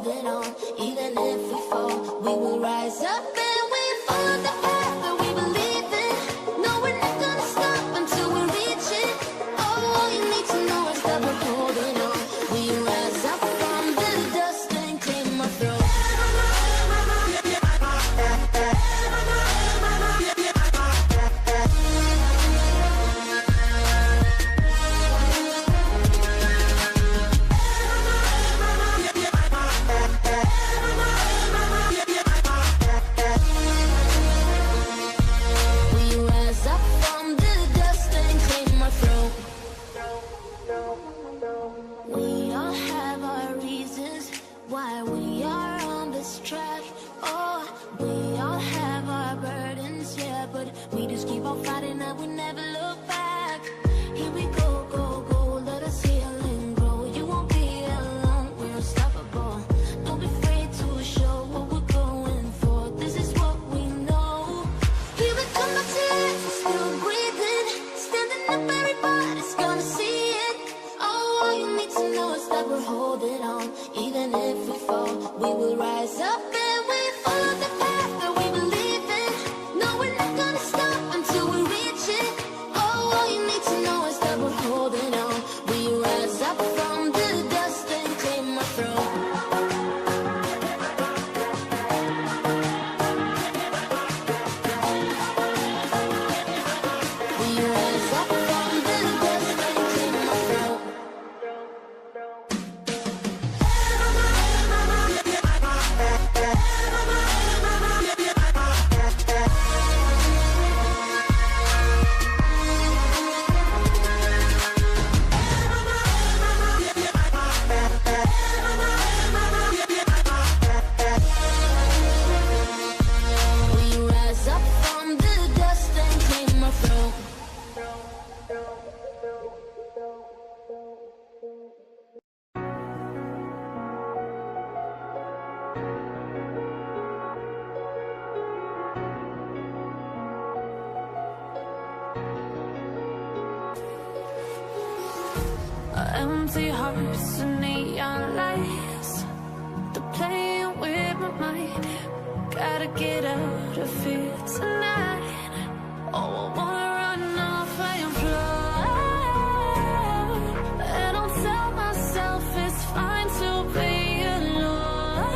holding on. Even if we fall, we will rise up and we follow the path that we believe in. No, we're not gonna stop until we reach it. All you need to know is that we're holding on. We rise up from the dust and claim our throne. We all have our reasons why we are on this track. Oh, we all have our burdens, yeah, but we just keep on fighting and we never look back. Here we go, go, go, let us heal and grow. You won't be alone, we're unstoppable. Don't be afraid to show what we're going for. This is what we know. Here we come back to life, we're still breathing. Standing up, everybody's gonna see it. All you need to know is that we're holding on. Even if we fall, we will rise up and we follow the path that we believe in. No, we're not gonna stop until we reach it. All you need to know is that we're holding on. We rise up from the dust and claim our throne. We rise up from the dust and claim our throne. We rise up from the dust and claim our throne. Empty hearts and neon lights, they're playing with my mind. Gotta get out of here tonight. Oh, I wanna run off and fly. And I'll tell myself it's fine to be alone,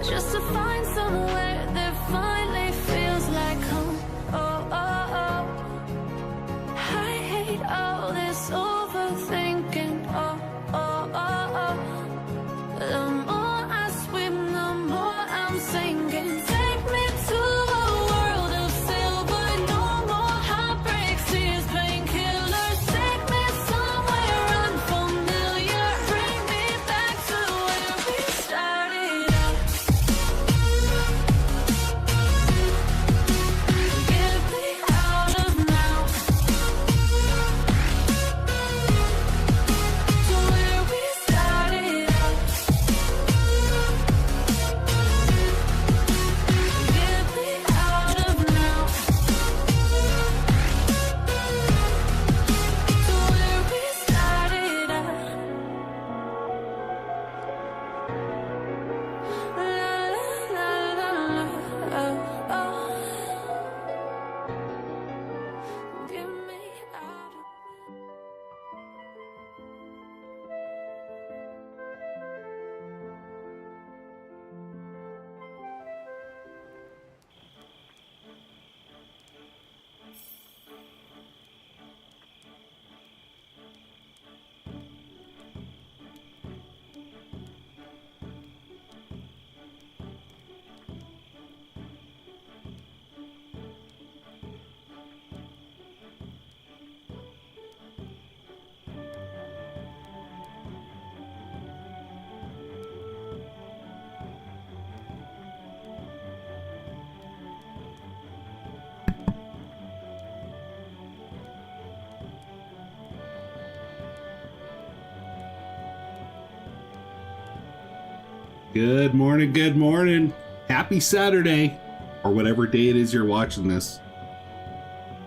just to find somewhere that finally feels like home. Oh, oh, oh. I hate all this overthinking. Oh, oh, oh, oh. The more I swim, the more I'm sinking. Take me to a world of silver. No more heartbreaks, tears, painkillers. Take me somewhere unfamiliar. Bring me back to where we started out. Get me out of now. To where we started out. Get me out of now. To where we started out. La la la la la. Oh, oh. Get me out of. Good morning, good morning. Happy Saturday, or whatever day it is you're watching this.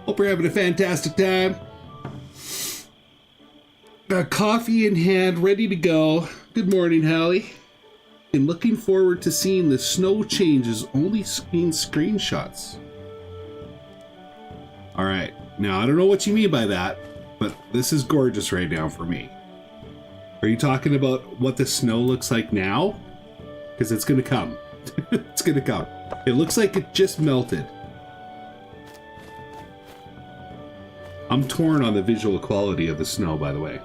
Hope you're having a fantastic time. Got coffee in hand, ready to go. Good morning, Hallie. And looking forward to seeing the snow changes, only seeing screenshots. Alright, now I don't know what you mean by that, but this is gorgeous right now for me. Are you talking about what the snow looks like now? Because it's gonna come. It's gonna come. It looks like it just melted. I'm torn on the visual quality of the snow, by the way.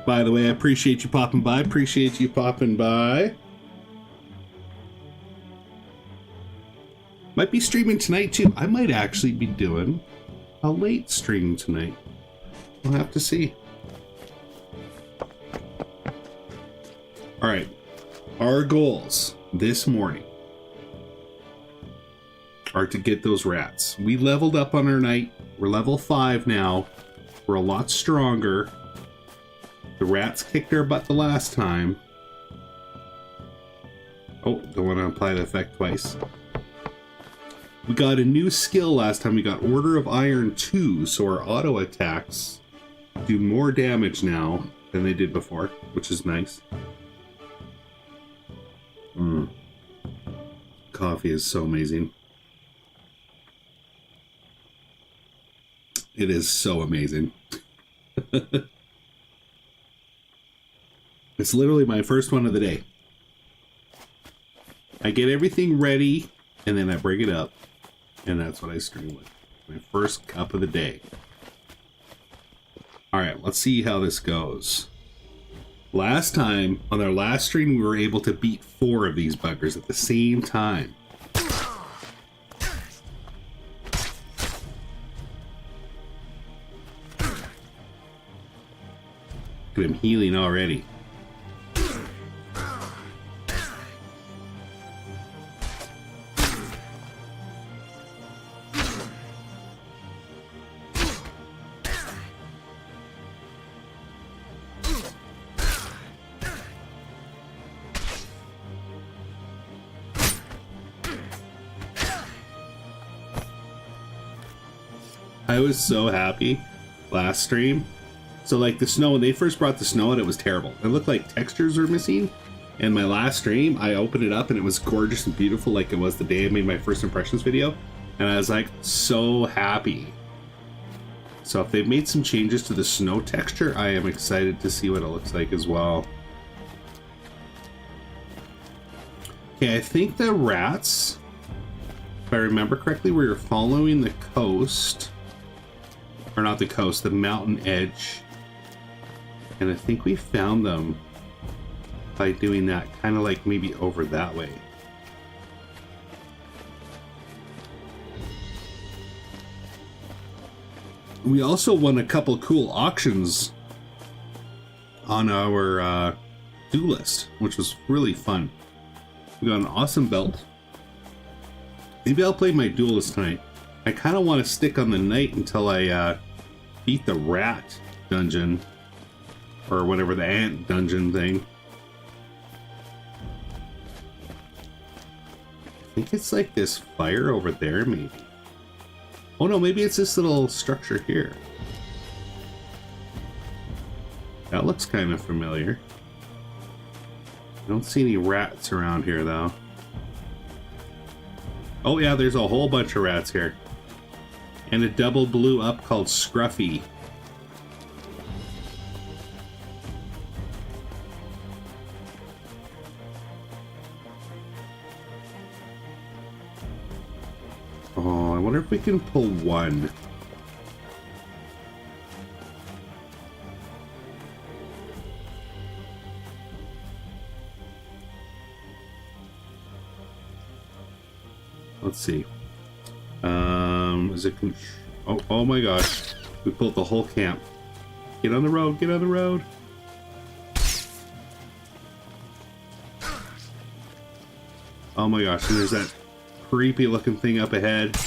By the way, I appreciate you popping by. Appreciate you popping by. Might be streaming tonight too. I might actually be doing a late stream tonight. We'll have to see. All right. Our goals this morning are to get those rats. We leveled up on our night. We're level 5 now. We're a lot stronger. The rats kicked our butt the last time. Oh, don't want to apply the effect twice. We got a new skill last time. We got Order of Iron 2, so our auto attacks do more damage now than they did before, which is nice. Coffee is so amazing. It is so amazing. It's literally my first one of the day. I get everything ready, and then I bring it up, and that's what I stream with. My first cup of the day. Alright, let's see how this goes. Last time, on our last stream, we were able to beat 4 of these buggers at the same time. Look at him healing already. I was so happy last stream. So like the snow, when they first brought the snow out, it was terrible. It looked like textures were missing. And my last stream, I opened it up and it was gorgeous and beautiful like it was the day I made my first impressions video. And I was like so happy. So if they've made some changes to the snow texture, I am excited to see what it looks like as well. Okay, I think the rats, if I remember correctly, we were following the coast. Or not the coast, the mountain edge. And I think we found them by doing that, kind of like maybe over that way. We also won a couple cool auctions on our Duelist, which was really fun. We got an awesome belt. Maybe I'll play my Duelist tonight. I kind of want to stick on the night until I beat the rat dungeon. Or whatever, the ant dungeon thing. I think it's like this fire over there, maybe. Oh no, maybe it's this little structure here. That looks kind of familiar. I don't see any rats around here, though. Oh yeah, there's a whole bunch of rats here. And a double blew up called Scruffy. Oh, I wonder if we can pull one. Let's see. Is it? Oh my gosh! We pulled the whole camp. Get on the road! Get on the road! Oh my gosh! And there's that creepy looking thing up ahead.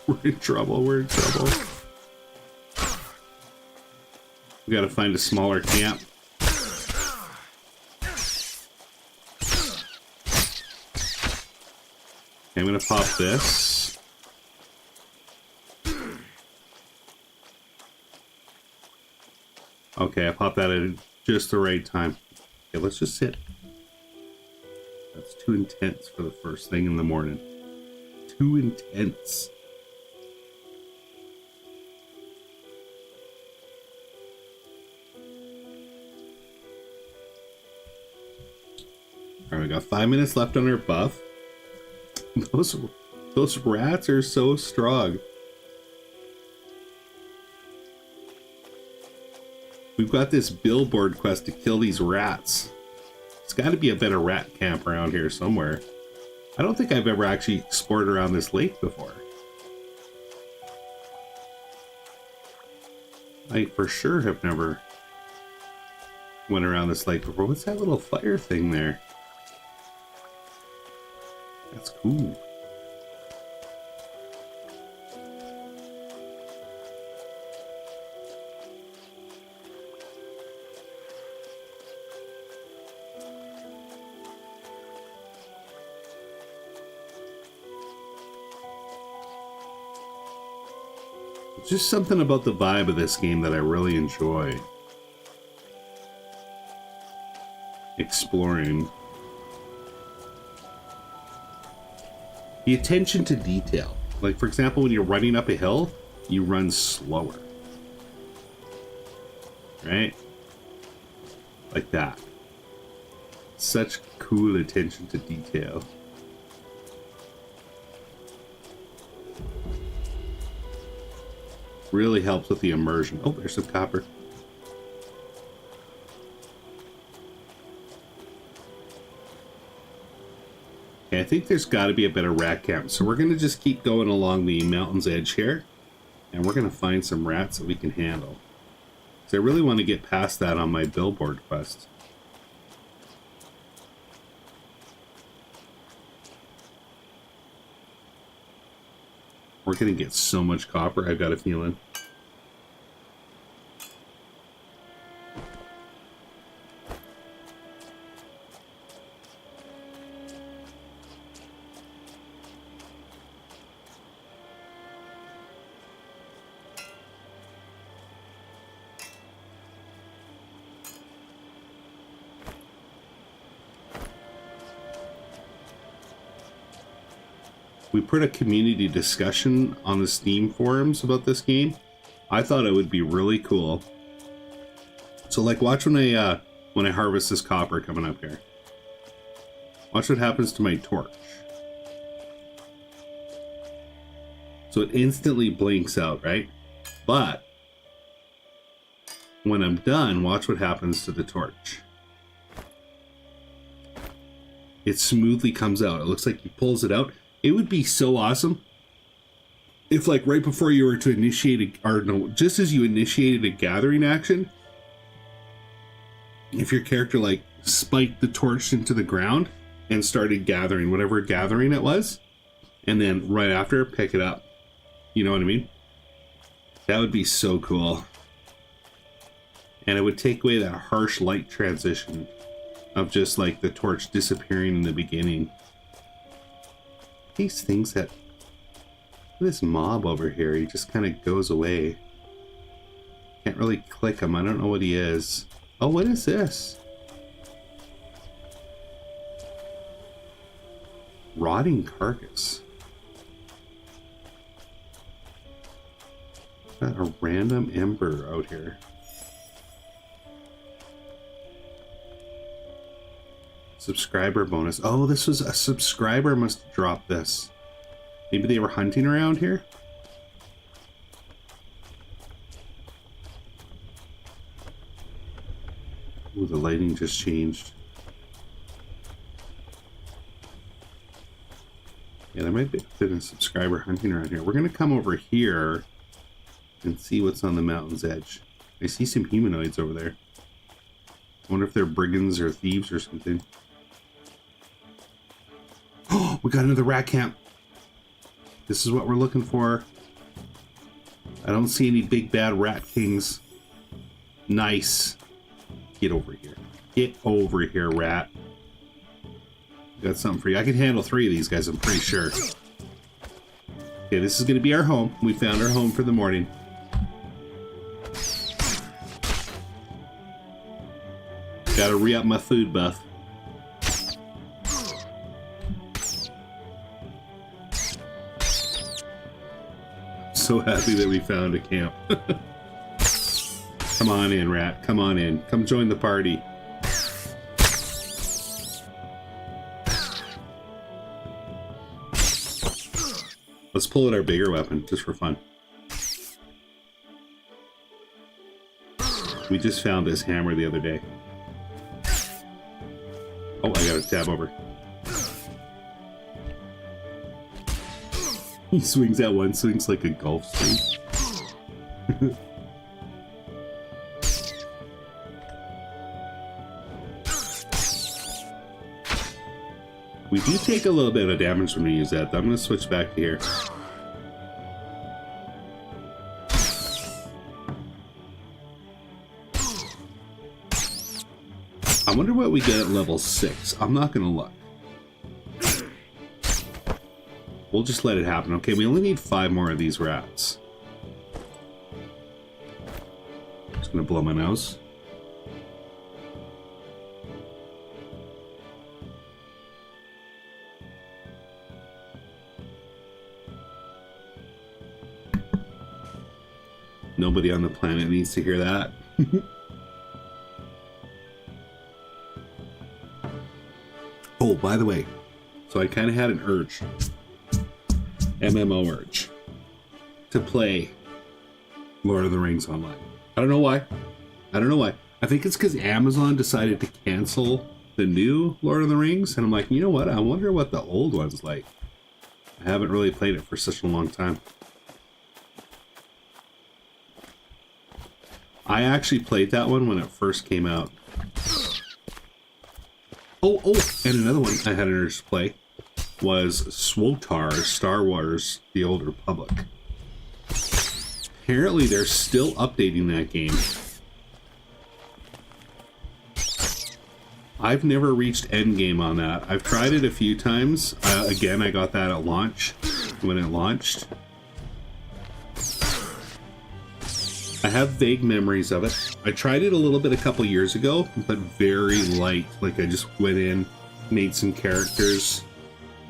We're in trouble. We're in trouble. We gotta find a smaller camp. I'm gonna pop this. Okay, I popped that at just the right time. Okay, let's just sit. That's too intense for the first thing in the morning. Too intense. Alright, we got 5 minutes left on our buff. Those rats are so strong. We've got this billboard quest to kill these rats. There's got to be a better rat camp around here somewhere. I don't think I've ever actually explored around this lake before. I for sure have never went around this lake before. What's that little fire thing there? That's cool. Just something about the vibe of this game that I really enjoy. Exploring. The attention to detail. Like, for example, when you're running up a hill, you run slower. Right? Like that. Such cool attention to detail. Really helps with the immersion. Oh, there's some copper. Okay, I think there's got to be a better rat camp. So we're going to just keep going along the mountain's edge here. And we're going to find some rats that we can handle. Because I really want to get past that on my billboard quest. We're going to get so much copper, I've got a feeling. We put a community discussion on the Steam forums about this game. I thought it would be really cool. So, like, watch when I harvest this copper coming up here. Watch what happens to my torch. So it instantly blinks out, right? But when I'm done, watch what happens to the torch. It smoothly comes out. It looks like he pulls it out. It would be so awesome if, like, right before you were to initiate just as you initiated a gathering action, if your character, like, spiked the torch into the ground and started gathering whatever gathering it was, and then right after, pick it up. You know what I mean? That would be so cool. And it would take away that harsh light transition of just, like, the torch disappearing in the beginning. These things that... This mob over here, he just kind of goes away. Can't really click him. I don't know what he is. Oh, what is this? Rotting carcass. Got a random ember out here. Subscriber bonus. Oh, this was a subscriber must drop this. Maybe they were hunting around here? Ooh, the lighting just changed. Yeah, there might be a subscriber hunting around here. We're going to come over here and see what's on the mountain's edge. I see some humanoids over there. I wonder if they're brigands or thieves or something. Oh, we got another rat camp. This is what we're looking for. I don't see any big bad rat kings. Nice. Get over here. Get over here, rat. Got something for you. I can handle 3 of these guys, I'm pretty sure. Okay, this is going to be our home. We found our home for the morning. Gotta re-up my food buff. So happy that we found a camp. Come on in, rat. Come on in. Come join the party. Let's pull out our bigger weapon, just for fun. We just found this hammer the other day. Oh, I gotta tab over. He swings that one, swings like a golf swing. We do take a little bit of damage when we use that, though. I'm gonna switch back to here. I wonder what we get at level 6. I'm not gonna look. We'll just let it happen. Okay, we only need 5 more of these rats. Just gonna blow my nose. Nobody on the planet needs to hear that. Oh, by the way, so I kind of had an urge, MMO urge, to play Lord of the Rings online. I don't know why. I think it's because Amazon decided to cancel the new Lord of the Rings, and I'm like, you know what? I wonder what the old one's like. I haven't really played it for such a long time. I actually played that one when it first came out. Oh, and another one I had an urge to play was SWTOR, Star Wars: The Old Republic. Apparently they're still updating that game. I've never reached endgame on that. I've tried it a few times. Again, I got that at launch, when it launched. I have vague memories of it. I tried it a little bit a couple years ago, but very light. Like, I just went in, made some characters,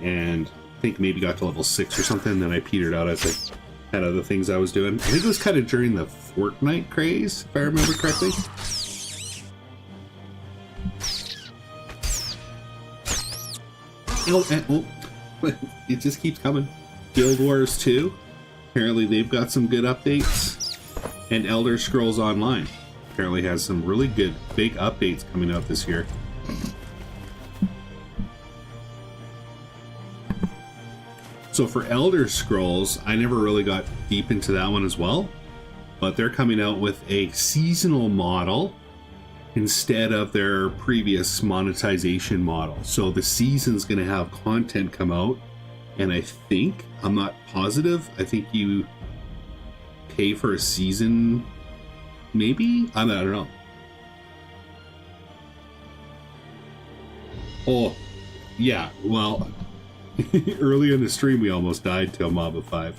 and I think maybe got to level 6 or something, then I petered out as I had other things I was doing. I think it was kind of during the Fortnite craze, if I remember correctly. It just keeps coming. Guild Wars 2. Apparently they've got some good updates. And Elder Scrolls Online apparently has some really good big updates coming out this year. So for Elder Scrolls, I never really got deep into that one as well, but they're coming out with a seasonal model instead of their previous monetization model. So the season's going to have content come out, and I think, I'm not positive, I think you pay for a season, maybe? I don't know. Oh, yeah, well, early in the stream we almost died to a mob of 5.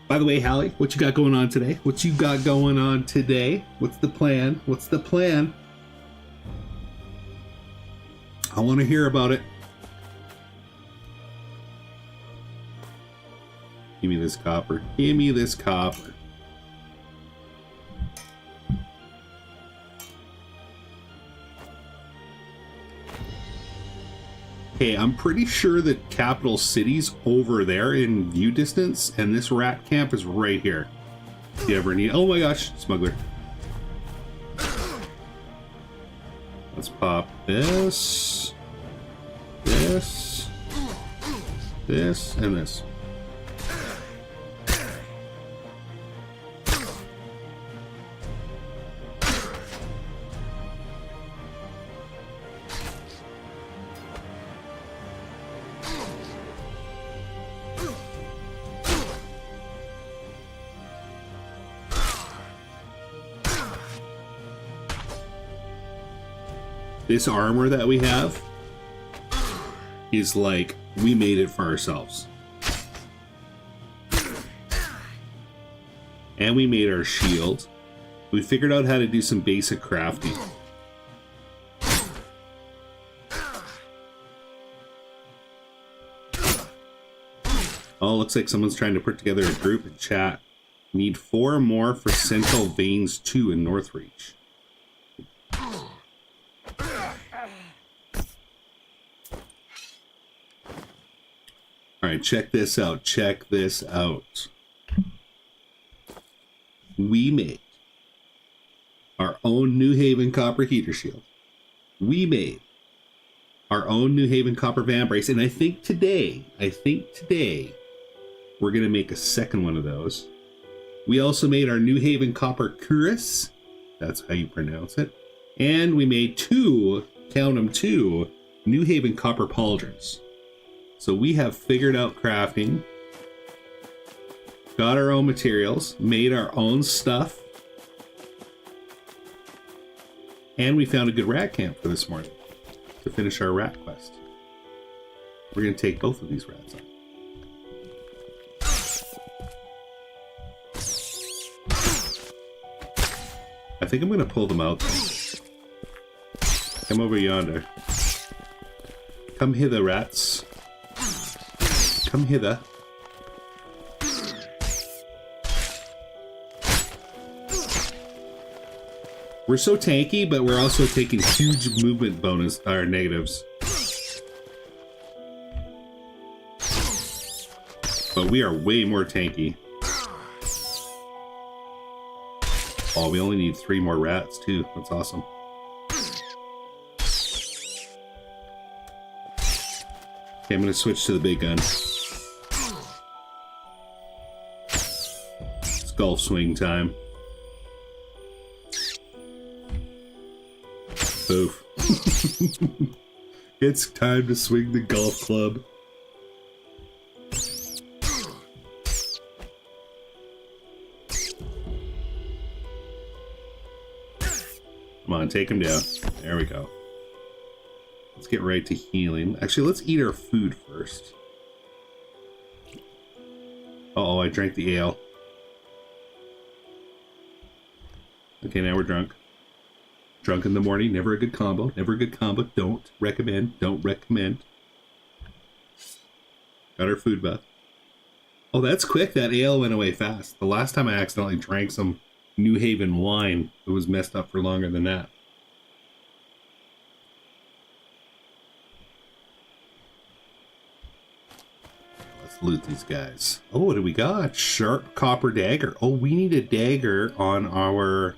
By the way, Hallie, what you got going on today? What's the plan? What's the plan? I want to hear about it. Give me this copper. Give me this copper. Okay, I'm pretty sure that Capital City's over there in view distance, and this rat camp is right here. If you ever need... Oh my gosh, smuggler. Let's pop this, this, this, and this. This armor that we have is like, we made it for ourselves. And we made our shield. We figured out how to do some basic crafting. Oh, looks like someone's trying to put together a group in chat. Need 4 more for Central Veins 2 in Northreach. Alright, check this out. Check this out. We made our own New Haven copper heater shield. We made our own New Haven copper van brace. And I think today, we're going to make a second one of those. We also made our New Haven copper cuirass. That's how you pronounce it. And we made 2, count them 2, New Haven copper pauldrons. So we have figured out crafting, got our own materials, made our own stuff, and we found a good rat camp for this morning to finish our rat quest. We're going to take both of these rats on. I think I'm going to pull them out though. Come over yonder. Come hither, rats. Come hither. We're so tanky, but we're also taking huge movement bonus, or negatives. But we are way more tanky. Oh, we only need 3 more rats too. That's awesome. Okay, I'm gonna switch to the big gun. It's golf swing time. Oof. It's time to swing the golf club. Come on, take him down. There we go. Let's get right to healing. Actually, let's eat our food first. Uh-oh, I drank the ale. Okay, now we're drunk. Drunk in the morning, never a good combo. Never a good combo. Don't recommend. Don't recommend. Got our food bath. Oh, that's quick. That ale went away fast. The last time I accidentally drank some New Haven wine, it was messed up for longer than that. Let's loot these guys. Oh, what do we got? Sharp copper dagger. Oh, we need a dagger on our...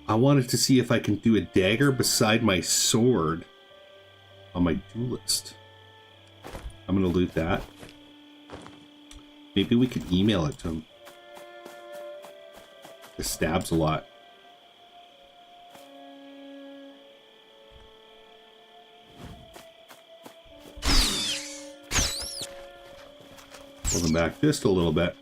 I wanted to see if I can do a dagger beside my sword on my duelist. I'm gonna loot that. Maybe we could email it to him. It stabs a lot. Pull them back just a little bit.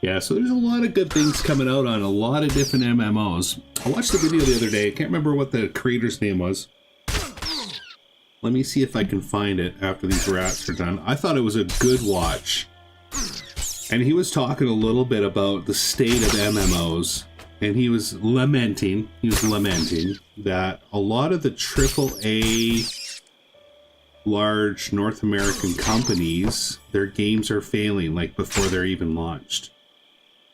Yeah, so there's a lot of good things coming out on a lot of different MMOs. I watched the video the other day. I can't remember what the creator's name was. Let me see if I can find it after these rats are done. I thought it was a good watch. And he was talking a little bit about the state of MMOs. And he was lamenting that a lot of the AAA large North American companies, their games are failing like before they're even launched.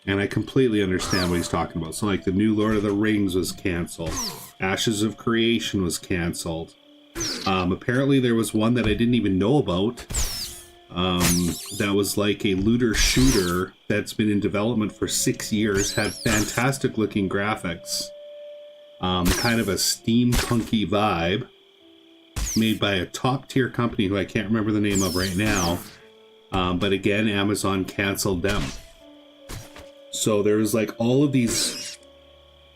And I completely understand what he's talking about. So like the new Lord of the Rings was canceled. Ashes of Creation was canceled. Apparently there was one that I didn't even know about. That was like a looter shooter that's been in development for 6 years. Had fantastic looking graphics. Kind of a steampunky vibe. Made by a top tier company who I can't remember the name of right now. But again, Amazon canceled them. So there's like all of these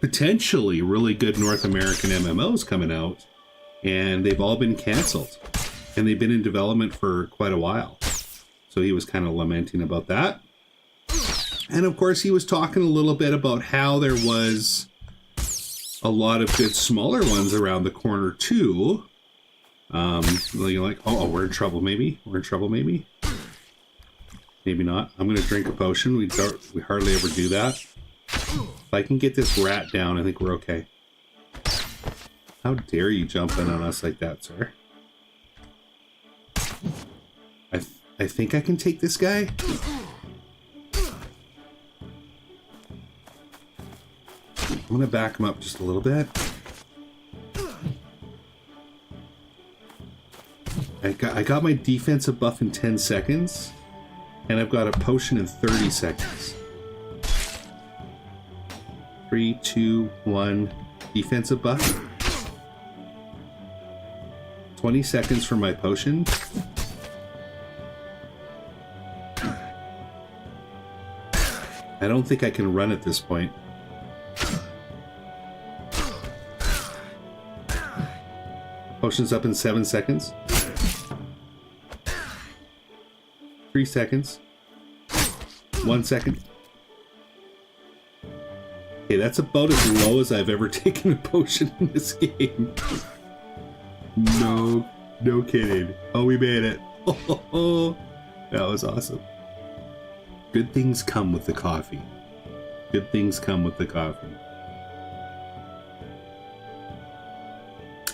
potentially really good North American MMOs coming out, and they've all been canceled, and they've been in development for quite a while. So he was kind of lamenting about that. And of course he was talking a little bit about how there was a lot of good smaller ones around the corner too. You're like, oh, we're in trouble maybe. We're in trouble maybe. Maybe not. I'm gonna drink a potion. We hardly ever do that. If I can get this rat down, I think we're okay. How dare you jump in on us like that, sir? I think I can take this guy. I'm gonna back him up just a little bit. I got my defensive buff in 10 seconds, and I've got a potion in 30 seconds. 3, 2, 1, defensive buff. 20 seconds for my potion. I don't think I can run at this point. Potion's up in 7 seconds. 3 seconds. 1 second. Okay, that's about as low as I've ever taken a potion in this game. No kidding. Oh, we made it. Oh, that was awesome. Good things come with the coffee. Good things come with the coffee.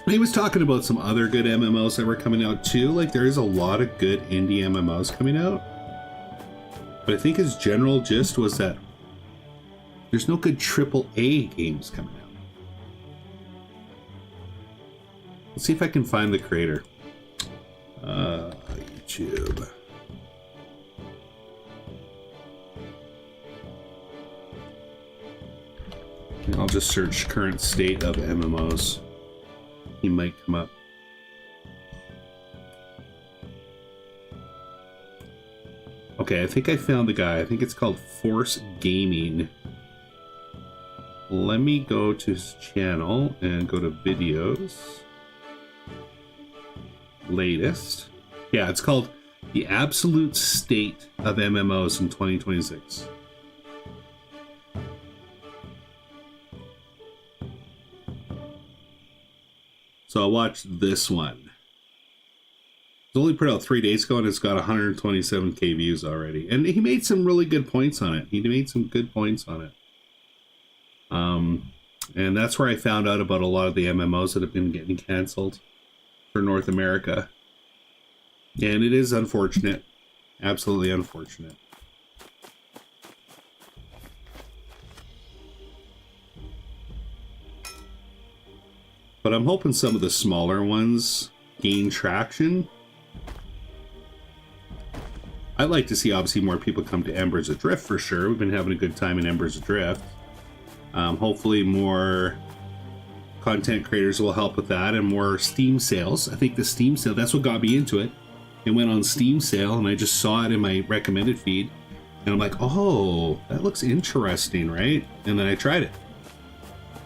He was talking about some other good MMOs that were coming out too. Like, there is a lot of good indie MMOs coming out. But I think his general gist was that there's no good AAA games coming out. Let's see if I can find the creator. YouTube. I'll just search current state of MMOs. He might come up. Okay, I think I found the guy. I think it's called Force Gaming. Let me go to his channel and go to videos. Latest. Yeah, it's called The Absolute State of MMOs in 2026. So I watched this one. It was only put out 3 days ago and it's got 127k views already. And he made some really good points on it. He made some good points on it. And that's where I found out about a lot of the MMOs that have been getting canceled for North America. And it is unfortunate. Absolutely unfortunate. But I'm hoping some of the smaller ones gain traction. I'd like to see, obviously, more people come to Embers Adrift for sure. We've been having a good time in Embers Adrift. Hopefully more content creators will help with that, and more Steam sales. I think the Steam sale, that's what got me into it. It went on Steam sale, and I just saw it in my recommended feed. And I'm like, oh, that looks interesting, right? And then I tried it.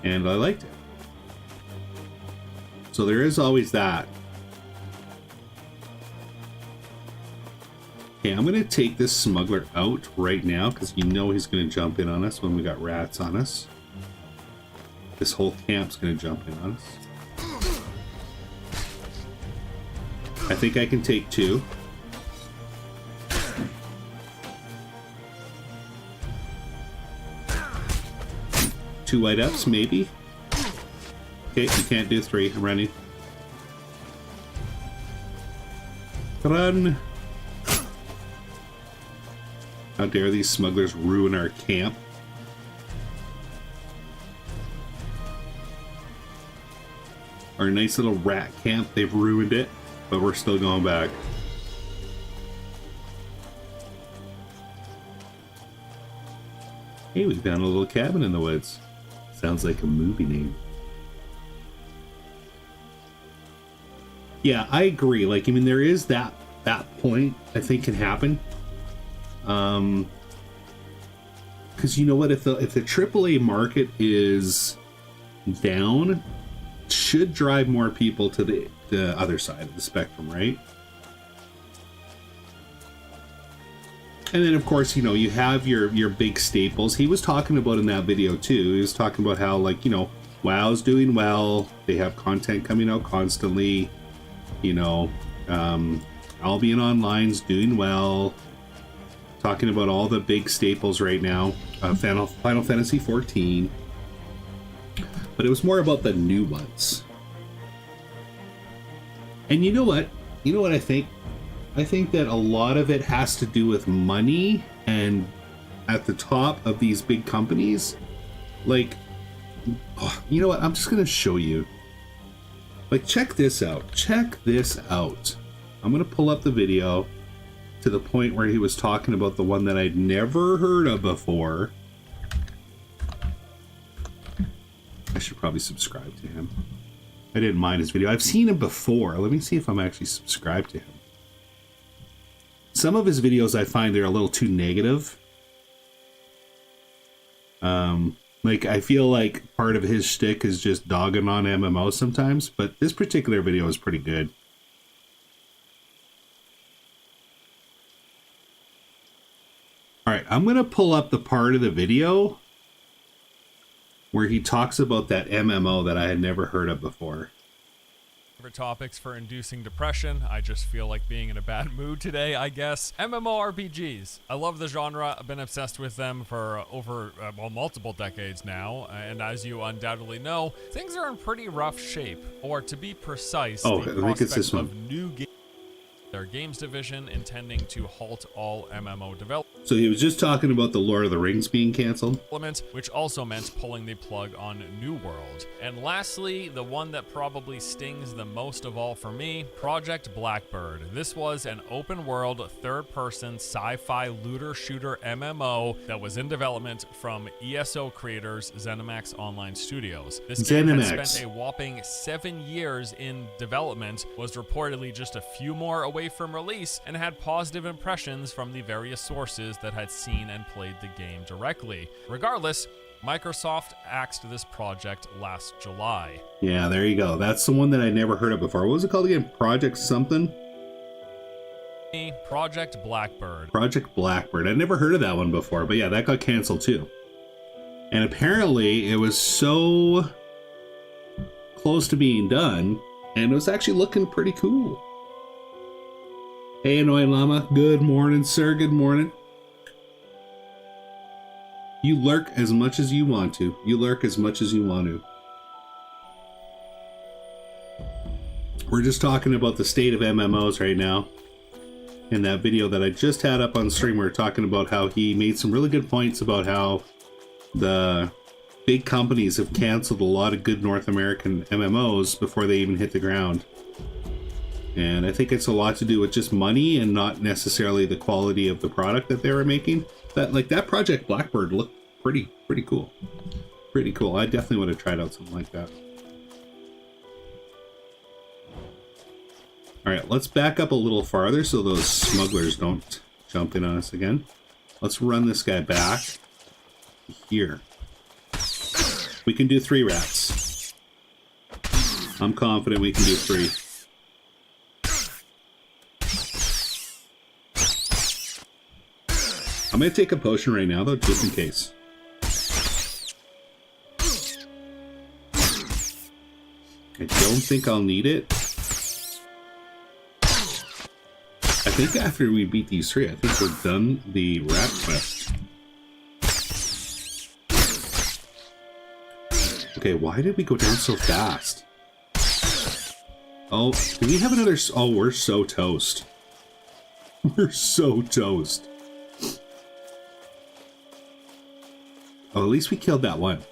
And I liked it. So there is always that. Okay, I'm going to take this smuggler out right now because you know he's going to jump in on us when we got rats on us. This whole camp's going to jump in on us. I think I can take 2. Two white ups, maybe. Okay, you can't do 3. I'm running. Run! How dare these smugglers ruin our camp? Our nice little rat camp, they've ruined it, but we're still going back. Hey, we found a little cabin in the woods. Sounds like a movie name. Yeah, I agree. Like, I mean, there is that point I think can happen. Because you know what, if the AAA market is down, it should drive more people to the other side of the spectrum, right? And then of course, you know, you have your big staples. He was talking about in that video too. He was talking about how, like, you know, WoW's doing well. They have content coming out constantly. You know, Albion Online's doing well. Talking about all the big staples right now. Final Fantasy 14. But it was more about the new ones. And you know what? You know what I think? I think that a lot of it has to do with money, and at the top of these big companies, like, oh, you know what? I'm just gonna show you. Like, check this out. Check this out. I'm gonna pull up the video to the point where he was talking about the one that I'd never heard of before. I should probably subscribe to him. I didn't mind his video. I've seen him before. Let me see if I'm actually subscribed to him. Some of his videos I find they're a little too negative. Like, I feel like part of his shtick is just dogging on MMOs sometimes, but this particular video is pretty good. Alright, I'm going to pull up the part of the video where he talks about that MMO that I had never heard of before. Topics for inducing depression. I just feel like being in a bad mood today, I guess. MMORPGs. I love the genre. I've been obsessed with them for over, multiple decades now. And as you undoubtedly know, things are in pretty rough shape. Or to be precise, I the think it's this prospect one. of new games. Their games division intending to halt all MMO development. So he was just talking about the Lord of the Rings being canceled. Which also meant pulling the plug on New World. And lastly, the one that probably stings the most of all for me, Project Blackbird. This was an open world, third-person, sci-fi looter-shooter MMO that was in development from ESO creators ZeniMax Online Studios. This game had spent a whopping 7 years in development, was reportedly just a few more away from release, and had positive impressions from the various sources that had seen and played the game directly. Regardless, Microsoft axed this project last July. Yeah, there you go. That's the one that I never heard of before. What was it called again? Project something? Project Blackbird. Project Blackbird. I never heard of that one before, but yeah, that got canceled too. And apparently it was so close to being done, and it was actually looking pretty cool. Hey, Annoying Llama. Good morning, sir. Good morning. You lurk as much as you want to. You lurk as much as you want to. We're just talking about the state of MMOs right now. In that video that I just had up on stream, we were talking about how he made some really good points about how the big companies have canceled a lot of good North American MMOs before they even hit the ground. And I think it's a lot to do with just money and not necessarily the quality of the product that they were making. That Project Blackbird looked pretty cool. Pretty cool. I definitely would have tried out something like that. Alright, let's back up a little farther so those smugglers don't jump in on us again. Let's run this guy back here. We can do 3 rats. I'm confident we can do 3. I'm going to take a potion right now, though, just in case. I don't think I'll need it. I think after we beat these 3, I think we're done the rat quest. Okay, why did we go down so fast? Oh, do we have another... Oh, we're so toast. We're so toast. Oh, at least we killed that one.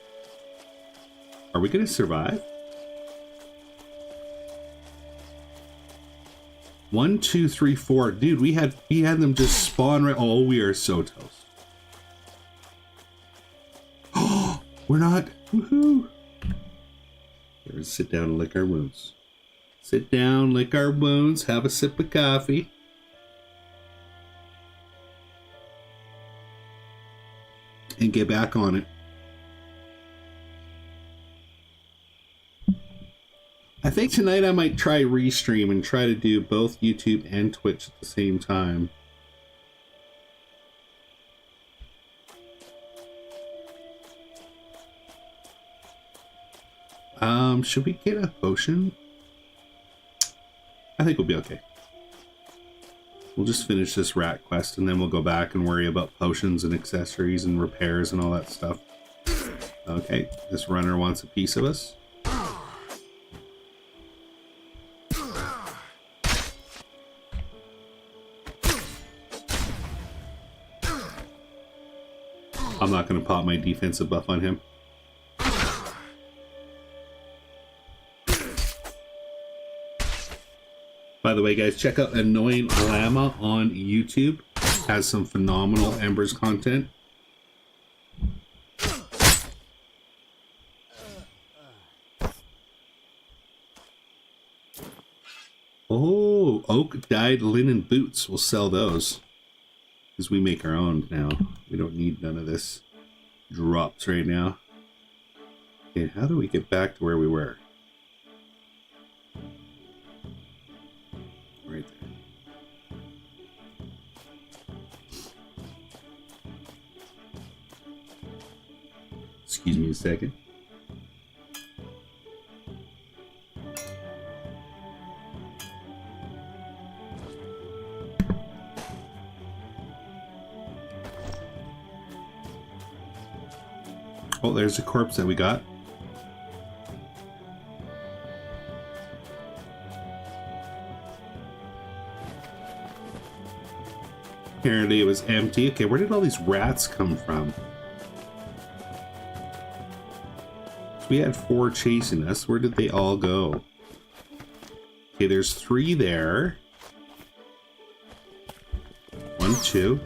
Are we gonna survive? 1, 2, 3, 4. Dude, we had them just spawn right. Oh, we are so toast. Oh, we're not. Woohoo! Let's sit down and lick our wounds. Sit down, lick our wounds, have a sip of coffee. And get back on it. I think tonight I might try restream and try to do both YouTube and Twitch at the same time. Should we get a potion? I think we'll be okay. We'll just finish this rat quest and then we'll go back and worry about potions and accessories and repairs and all that stuff. Okay, this runner wants a piece of us. I'm not going to pop my defensive buff on him. By the way, guys, check out Annoying Llama on YouTube. Has some phenomenal Embers content. Oh, oak dyed linen boots. We'll sell those. Because we make our own now. We don't need none of this drops right now. Okay, how do we get back to where we were? Right there. Excuse me a second. Oh, there's a corpse that we got. Apparently it was empty. Okay, where did all these rats come from? So we had 4 chasing us. Where did they all go? Okay, there's 3 there. 1, 2,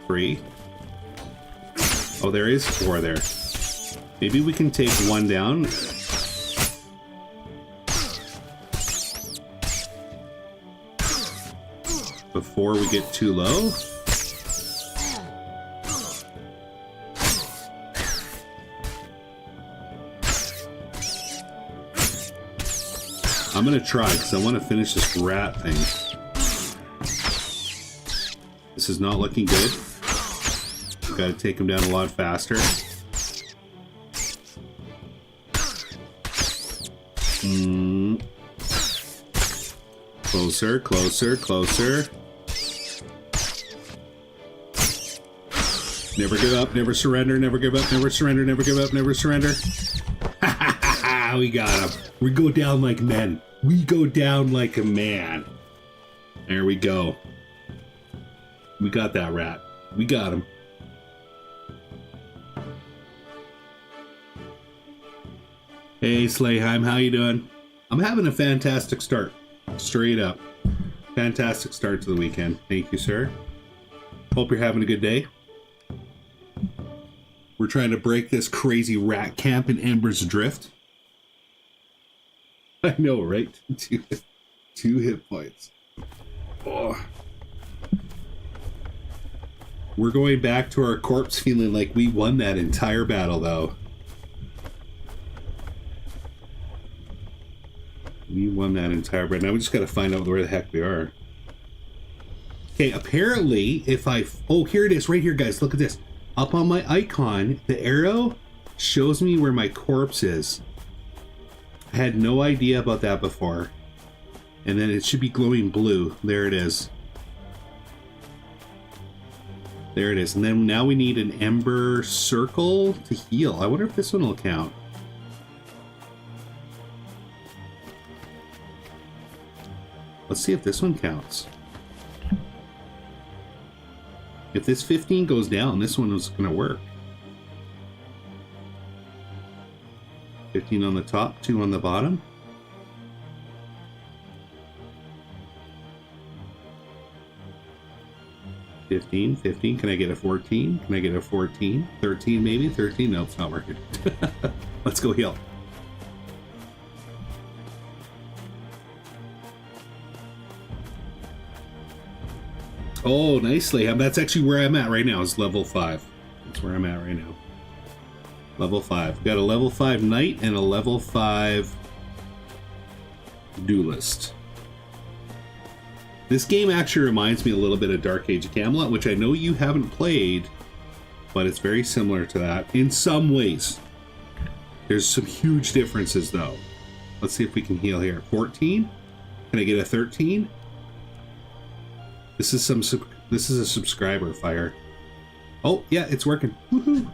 3. Oh, there is 4 there. Maybe we can take 1 down. Before we get too low. I'm gonna try because I want to finish this rat thing. This is not looking good. We've got to take him down a lot faster. Closer, closer, closer. Never give up, never surrender, never give up, never surrender, never give up, never surrender. Ha ha ha ha! We got him. We go down like men. We go down like a man. There we go. We got that rat. We got him. Hey Slayheim, how you doing? I'm having a fantastic start. Straight up. Fantastic start to the weekend. Thank you, sir. Hope you're having a good day. We're trying to break this crazy rat camp in Embers Adrift. I know, right? Two hit points. Oh. We're going back to our corpse feeling like we won that entire battle, though. We won that entire battle. Now we just got to find out where the heck we are. Okay, apparently, if I... Oh, here it is, right here, guys. Look at this. Up on my icon, the arrow shows me where my corpse is. I had no idea about that before. And then it should be glowing blue. There it is. There it is. And then now we need an ember circle to heal. I wonder if this one will count. Let's see if this one counts. If this 15 goes down, this one is going to work. 15 on the top, 2 on the bottom. $15, 15. Can I get a 14? Can I get a 14? 13 maybe? 13? Nope, it's not working. Let's go heal. Oh, nicely. That's actually where I'm at right now. Is level 5. That's where I'm at right now. Level 5. We've got a level 5 knight and a level 5 duelist. This game actually reminds me a little bit of Dark Age of Camelot, which I know you haven't played, but it's very similar to that in some ways. There's some huge differences though. Let's see if we can heal here. 14? Can I get a 13? This is a subscriber fire. Oh, yeah, it's working. Woohoo!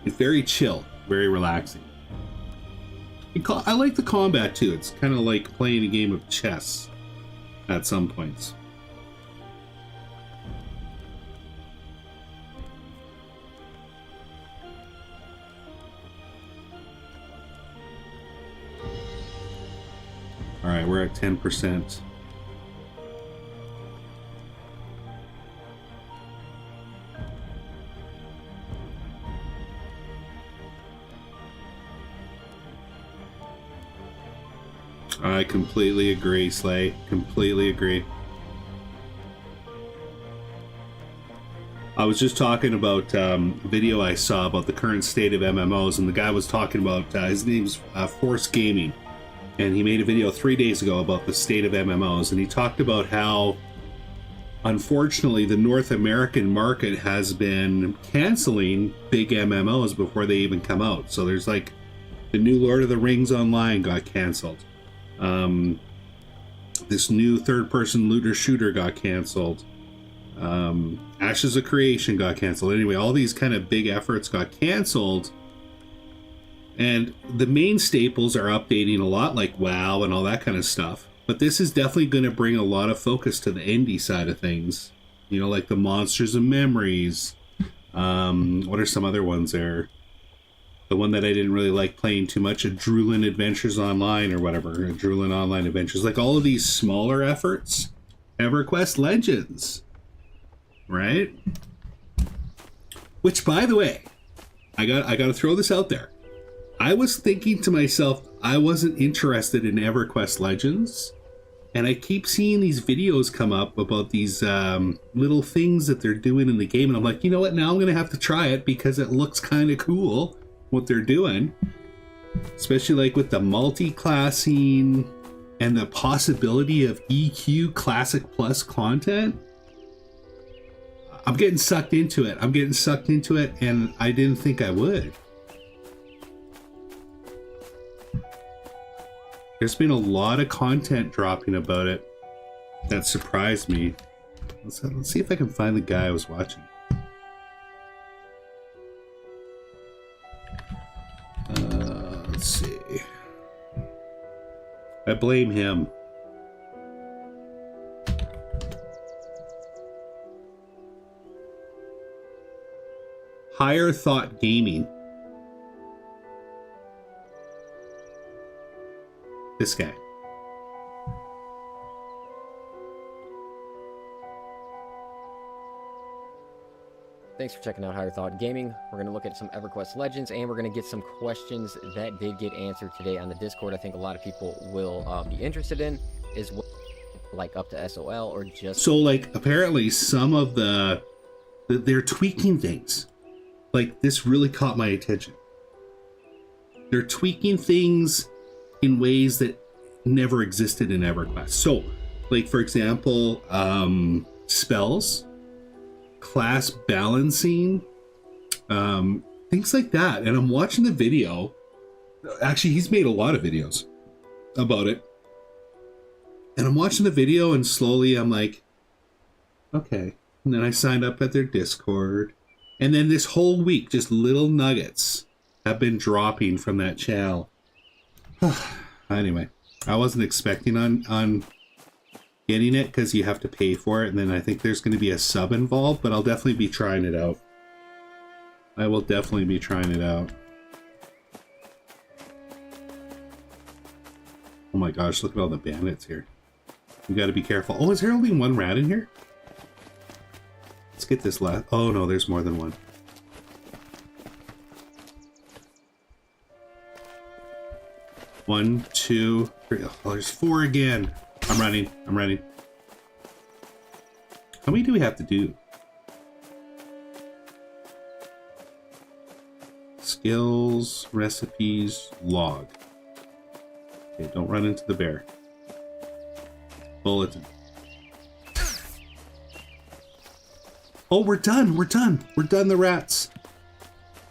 It's very chill, very relaxing. I like the combat too. It's kind of like playing a game of chess at some points. All right, we're at 10%. I completely agree, Slay. Completely agree. I was just talking about a video I saw about the current state of MMOs, and the guy was talking about, his name's Force Gaming, and he made a video 3 days ago about the state of MMOs, and he talked about how, unfortunately, the North American market has been canceling big MMOs before they even come out. So there's like, the new Lord of the Rings Online got canceled. This new third-person looter shooter got canceled. Ashes of Creation got canceled. Anyway, all these kind of big efforts got canceled, and the main staples are updating a lot, like WoW and all that kind of stuff. But this is definitely going to bring a lot of focus to the indie side of things. You know, like the Monsters and Memories. What are some other ones there? The one that I didn't really like playing too much, a Drulin Adventures Online or whatever, a Drulin Online Adventures. Like all of these smaller efforts. EverQuest Legends. Right? Which, by the way, I got to throw this out there. I was thinking to myself, I wasn't interested in EverQuest Legends, and I keep seeing these videos come up about these little things that they're doing in the game, and I'm like, you know what, now I'm going to have to try it because it looks kind of cool what they're doing, especially like with the multi-classing and the possibility of EQ Classic Plus content. I'm getting sucked into it. And I didn't think I would. There's been a lot of content dropping about it that surprised me. Let's see if I can find the guy I was watching. Let's see. I blame him. Higher Thought Gaming. This guy. Thanks for checking out Higher Thought Gaming. We're going to look at some EverQuest Legends, and we're going to get some questions that did get answered today on the Discord. I think a lot of people will be interested in, is what, like up to SOL or just... So, like, apparently some of they're tweaking things. Like, this really caught my attention. They're tweaking things in ways that never existed in EverQuest. So, like, for example, spells, class balancing, things like that. And I'm watching the video. Actually, he's made a lot of videos about it. And I'm watching the video, and slowly I'm like, okay. And then I signed up at their Discord. And then this whole week, just little nuggets have been dropping from that channel. Anyway, I wasn't expecting on getting it because you have to pay for it. And then I think there's going to be a sub involved, but I'll definitely be trying it out. I will definitely be trying it out. Oh my gosh, look at all the bandits here. We got to be careful. Oh, is there only one rat in here? Let's get this last. Oh no, there's more than one. One, two, three. Oh, there's four again. I'm running. How many do we have to do? Skills, recipes, log. Okay, don't run into the bear. Bulletin. Oh, we're done the rats.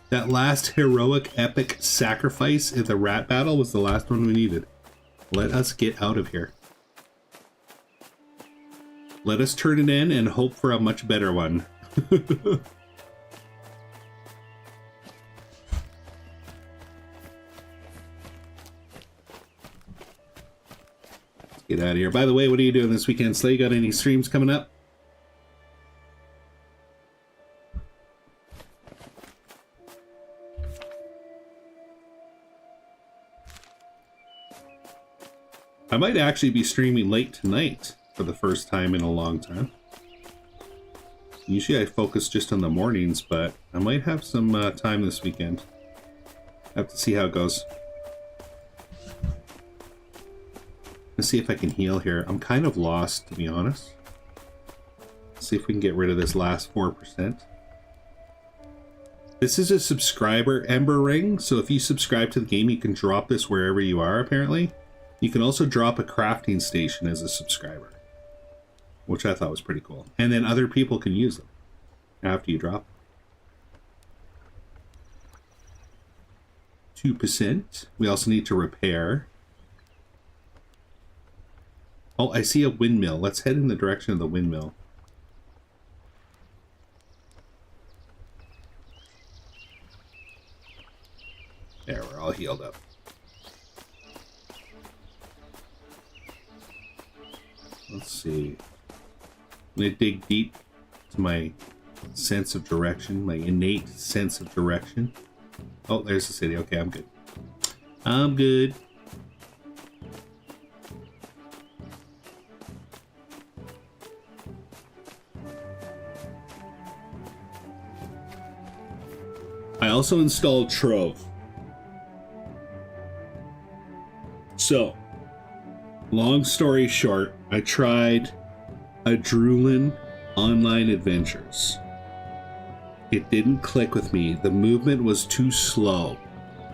That last heroic epic sacrifice in the rat battle was the last one we needed. Let us get out of here. Let us turn it in and hope for a much better one. Get out of here. By the way, what are you doing this weekend, Slay? Got any streams coming up? I might actually be streaming late tonight for the first time in a long time. Usually I focus just on the mornings, but I might have some time this weekend. Have to see how it goes. Let's see if I can heal here. I'm kind of lost, to be honest. Let's see if we can get rid of this last 4%. This is a subscriber Ember ring, so if you subscribe to the game, you can drop this wherever you are, apparently. You can also drop a crafting station as a subscriber, which I thought was pretty cool. And then other people can use them after you drop them. 2%. We also need to repair. Oh, I see a windmill. Let's head in the direction of the windmill. There, we're all healed up. Let's see. I'm going to dig deep to my sense of direction, my innate sense of direction. Oh, there's the city. Okay, I'm good. I'm good. I also installed Trove. So, long story short, I tried Adrenaline Online Adventures. It didn't click with me. The movement was too slow.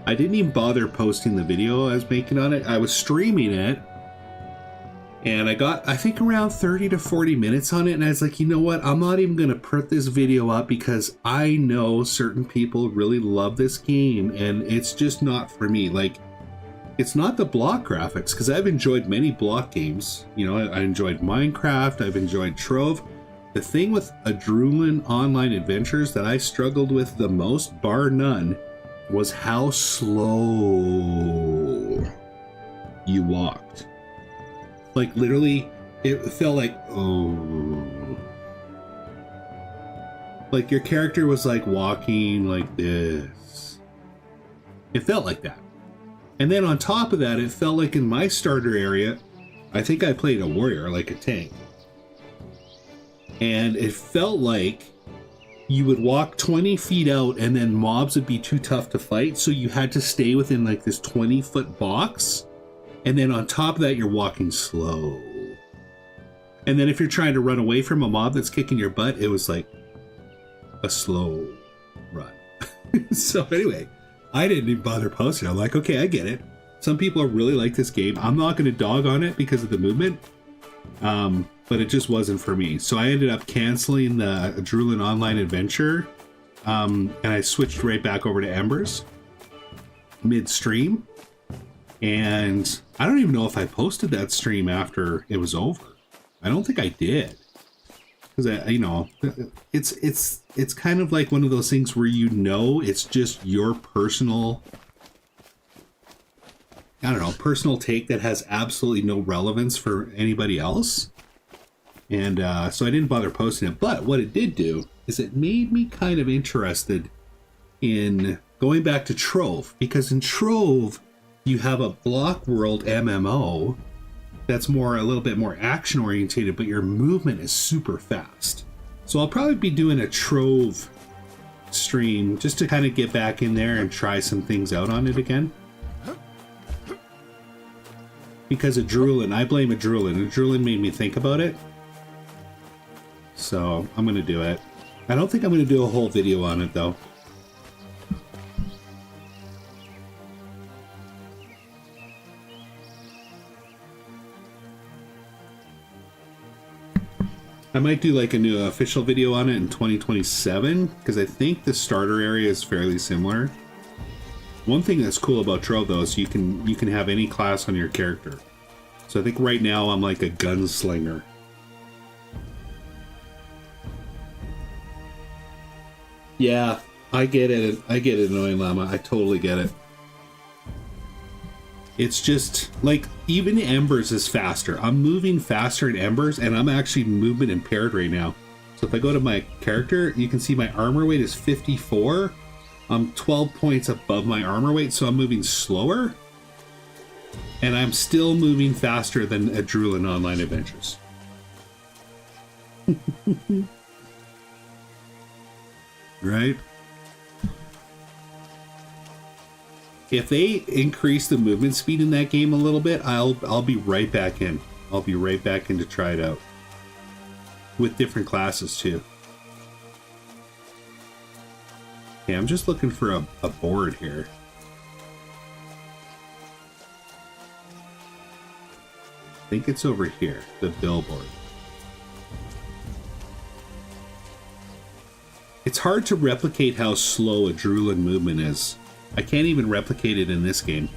I didn't even bother posting the video I was making on it. I was streaming it, and I got, I think, around 30 to 40 minutes on it, and I was like, you know what? I'm not even going to put this video up because I know certain people really love this game, and it's just not for me. Like, it's not the block graphics, because I've enjoyed many block games. You know, I enjoyed Minecraft, I've enjoyed Trove. The thing with Adrenaline Online Adventures that I struggled with the most, bar none, was how slow you walked. Like, literally, it felt like, oh. Like, your character was, like, walking like this. It felt like that. And then on top of that, it felt like in my starter area, I think I played a warrior, like a tank. And it felt like you would walk 20 feet out and then mobs would be too tough to fight, so you had to stay within like this 20-foot box. And then on top of that, you're walking slow. And then if you're trying to run away from a mob that's kicking your butt, it was like a slow run. So anyway, I didn't even bother posting. I'm like, okay, I get it. Some people really like this game. I'm not going to dog on it because of the movement. But it just wasn't for me. So I ended up canceling the Adrenaline Online Adventure. And I switched right back over to Embers mid-stream. And I don't even know if I posted that stream after it was over. I don't think I did. Because, you know, it's kind of like one of those things where you know it's just your personal, I don't know, personal take that has absolutely no relevance for anybody else. And so I didn't bother posting it. But what it did do is it made me kind of interested in going back to Trove. Because in Trove, you have a block world MMO that's a little bit more action orientated, but your movement is super fast. So I'll probably be doing a Trove stream just to kind of get back in there and try some things out on it again. Because Adrenaline, I blame Adrenaline. Adrenaline made me think about it. So I'm going to do it. I don't think I'm going to do a whole video on it though. I might do like a new official video on it in 2027 because I think the starter area is fairly similar. One thing that's cool about Trove though is you can have any class on your character. So I think right now I'm like a gunslinger. Yeah, I get it. I get it, Annoying Llama. I totally get it. It's just like even Embers is faster. I'm moving faster in Embers and I'm actually movement impaired right now. So if I go to my character, you can see my armor weight is 54. I'm 12 points above my armor weight, so I'm moving slower. And I'm still moving faster than a Drool in Online Adventures. Right? If they increase the movement speed in that game a little bit, I'll be right back in. I'll be right back in to try it out. With different classes too. Okay, I'm just looking for a board here. I think it's over here, the billboard. It's hard to replicate how slow a Droolan movement is. I can't even replicate it in this game.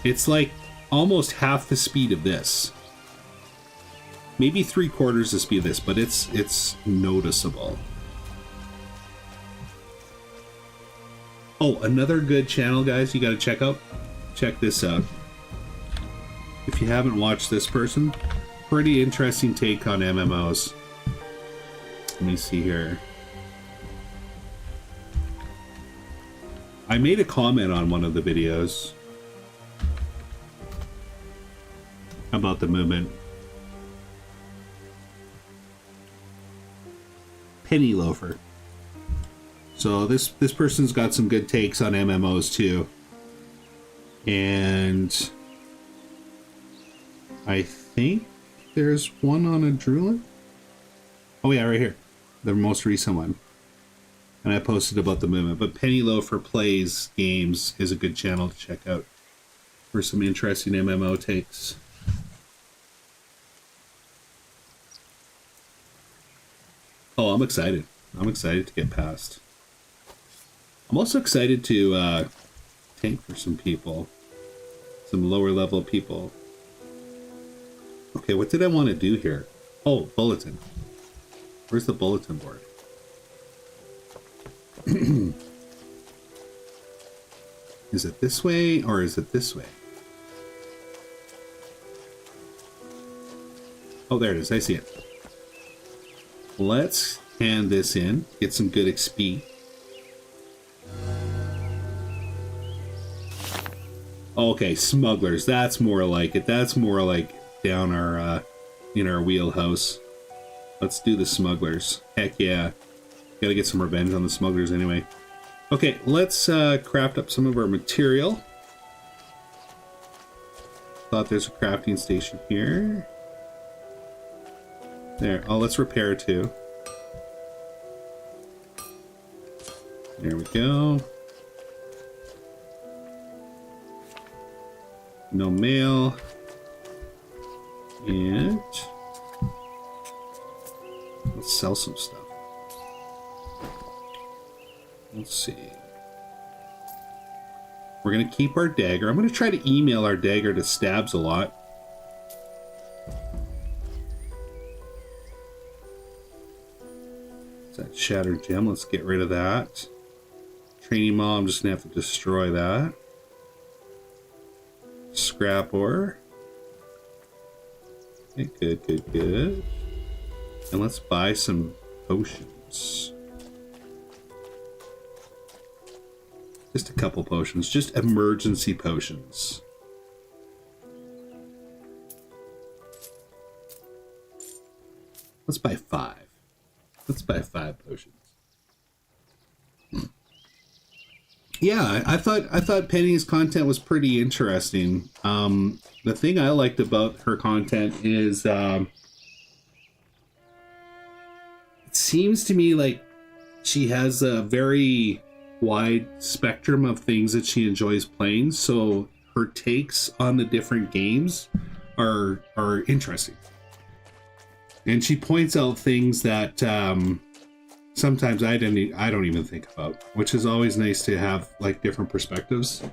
It's like almost half the speed of this. Maybe 3/4 the speed of this, but it's noticeable. Oh, another good channel, guys, you gotta check out. Check this out. If you haven't watched this person, pretty interesting take on MMOs. Let me see here. I made a comment on one of the videos about the movement. Penny Loafer. So this person's got some good takes on MMOs too. And I think there's one on a Droolan. Oh yeah, right here. The most recent one. And I posted about the movement. But Penny Loafer Plays Games is a good channel to check out for some interesting MMO takes. Oh, I'm excited. I'm excited to get past. I'm also excited to tank for some people. Some lower level people. Okay, what did I want to do here? Oh, bulletin. Where's the bulletin board? Is it this way or is it this way? Oh, there it is. I see it. Let's hand this in. Get some good XP. Okay, smugglers. That's more like it. That's more like down our in our wheelhouse. Let's do the smugglers. Heck yeah. Gotta get some revenge on the smugglers anyway. Okay, let's craft up some of our material. Thought there's a crafting station here. There. Oh, let's repair too. There we go. No mail. And let's sell some stuff. Let's see. We're going to keep our dagger. I'm going to try to email our dagger to Stabs a lot. It's that shattered gem. Let's get rid of that. Training maul, I'm just going to have to destroy that. Scrap ore. Okay, good, good, good. And let's buy some potions. Just a couple potions, just emergency potions. Let's buy 5. Let's buy 5 potions. Yeah, I thought Penny's content was pretty interesting. The thing I liked about her content is it seems to me like she has a very wide spectrum of things that she enjoys playing, so her takes on the different games are interesting. And she points out things that sometimes I don't even think about, which is always nice to have like different perspectives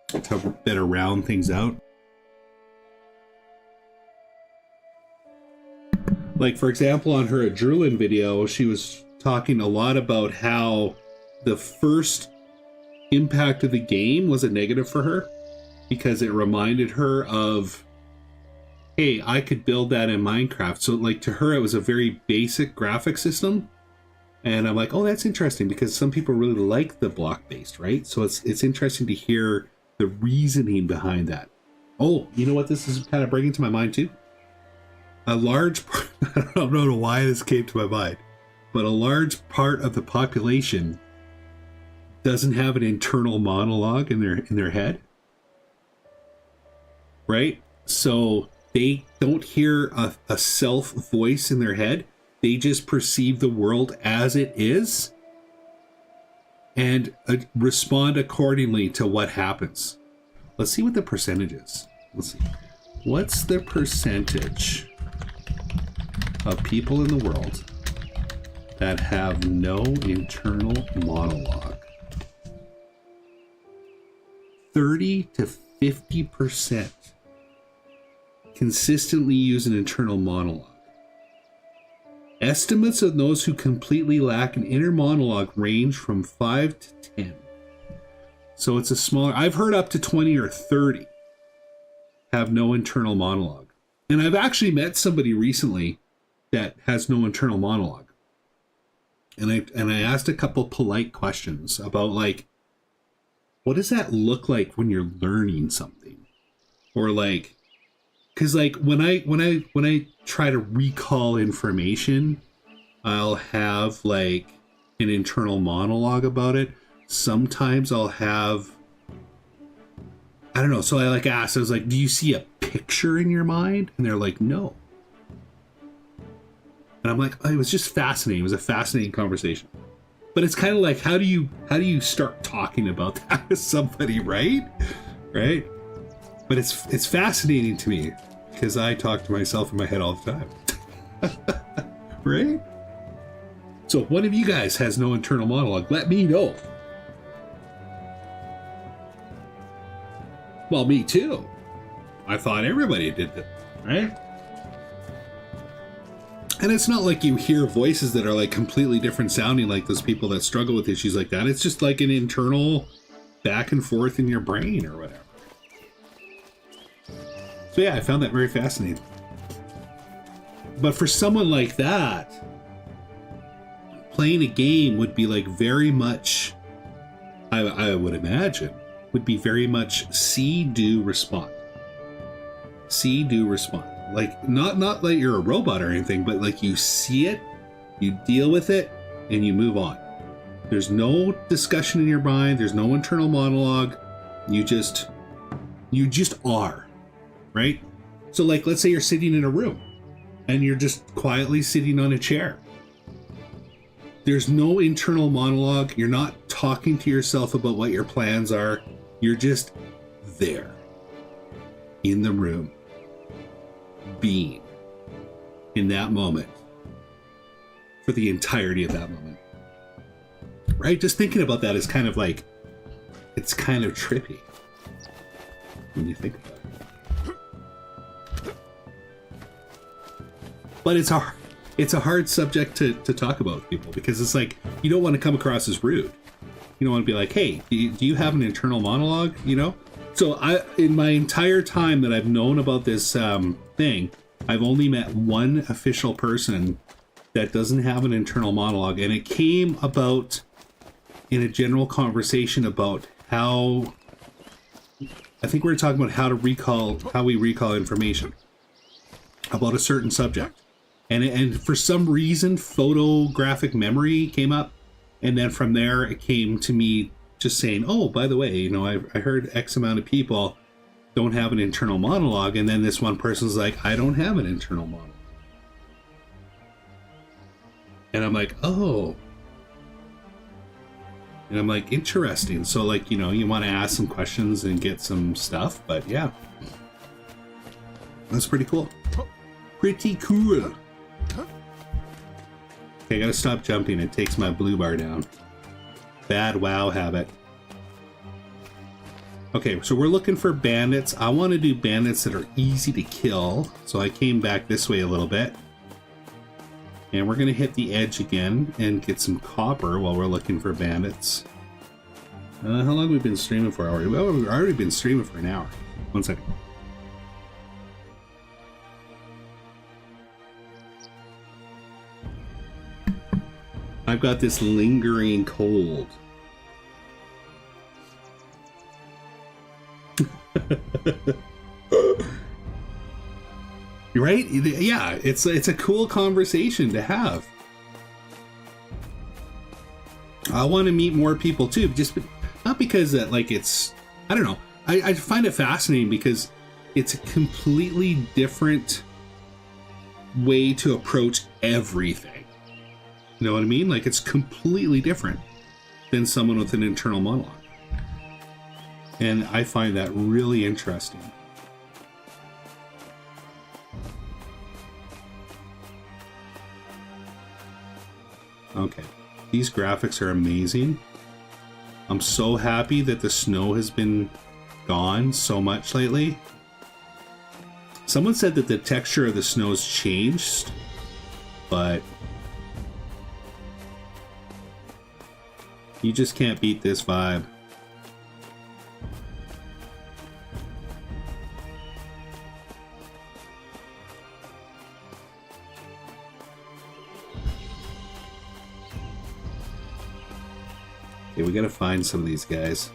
to better round things out. Like, for example, on her Adruin video, she was talking a lot about how the first impact of the game was a negative for her because it reminded her of, hey, I could build that in Minecraft. So, like, to her, it was a very basic graphic system. And I'm like, oh, that's interesting because some people really like the block-based, right? So it's interesting to hear the reasoning behind that. Oh, you know what this is kind of bringing to my mind, too? A large part, I don't know why this came to my mind, but a large part of the population doesn't have an internal monologue in their head, right? So they don't hear a self voice in their head. They just perceive the world as it is and respond accordingly to what happens. Let's see what the percentage is. Let's see. What's the percentage of people in the world that have no internal monologue? 30 to 50% consistently use an internal monologue. Estimates of those who completely lack an inner monologue range from 5 to 10. So it's a smaller, I've heard up to 20 or 30 have no internal monologue. And I've actually met somebody recently that has no internal monologue. And I asked a couple polite questions about, like, what does that look like when you're learning something? Or like, because like when I try to recall information, I'll have like an internal monologue about it. Sometimes I'll have, I don't know. So I like asked, I was like, do you see a picture in your mind? And they're like, no. And I'm like, oh, it was just fascinating. It was a fascinating conversation. But it's kind of like, how do you start talking about that with somebody, right? Right? But it's fascinating to me because I talk to myself in my head all the time. Right? So if one of you guys has no internal monologue, let me know. Well, me too. I thought everybody did that, right? And it's not like you hear voices that are like completely different sounding, like those people that struggle with issues like that. It's just like an internal back and forth in your brain or whatever. So yeah, I found that very fascinating. But for someone like that, playing a game would be like very much, I would imagine, would be very much see, do, respond. See, do, respond. Like, not like you're a robot or anything, but like you see it, you deal with it, and you move on. There's no discussion in your mind. There's no internal monologue. You just are, right? So like, let's say you're sitting in a room and you're just quietly sitting on a chair. There's no internal monologue. You're not talking to yourself about what your plans are. You're just there in the room, being in that moment for the entirety of that moment. Right? Just thinking about that is kind of like, it's kind of trippy when you think about it. But it's a hard subject to talk about with people because it's like, you don't want to come across as rude. You don't want to be like, hey, do you have an internal monologue? You know? So in my entire time that I've known about this thing, I've only met one official person that doesn't have an internal monologue. And it came about in a general conversation about how, I think we were talking about how we recall information about a certain subject. And for some reason, photographic memory came up. And then from there, it came to me just saying, oh, by the way, you know, I heard X amount of people don't have an internal monologue. And then this one person's like, I don't have an internal monologue. And I'm like, oh. And I'm like, interesting. So like, you know, you want to ask some questions and get some stuff. But yeah, that's pretty cool. Pretty cool. Okay, I gotta stop jumping. It takes my blue bar down. Bad WoW habit. Okay, so we're looking for bandits. I want to do bandits that are easy to kill. So I came back this way a little bit. And we're going to hit the edge again and get some copper while we're looking for bandits. How long have we been streaming for already? Well, we've already been streaming for an hour. 1 second. I've got this lingering cold. Right? Yeah, it's a cool conversation to have. I want to meet more people too, just not because that like it's, I don't know. I find it fascinating because it's a completely different way to approach everything. You know what I mean? Like it's completely different than someone with an internal monologue. And I find that really interesting. Okay, these graphics are amazing. I'm so happy that the snow has been gone so much lately. Someone said that the texture of the snow's changed, but you just can't beat this vibe. Okay, we gotta find some of these guys.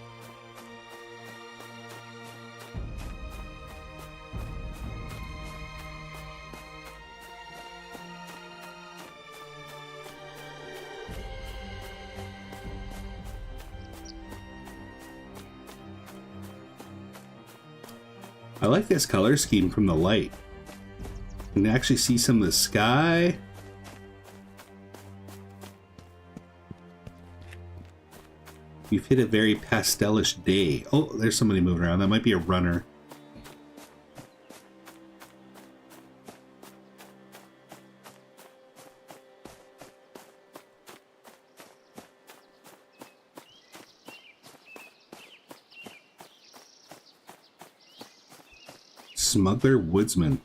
I like this color scheme from the light. You can actually see some of the sky. You've hit a very pastelish day. Oh, there's somebody moving around. That might be a runner. Smuggler Woodsman.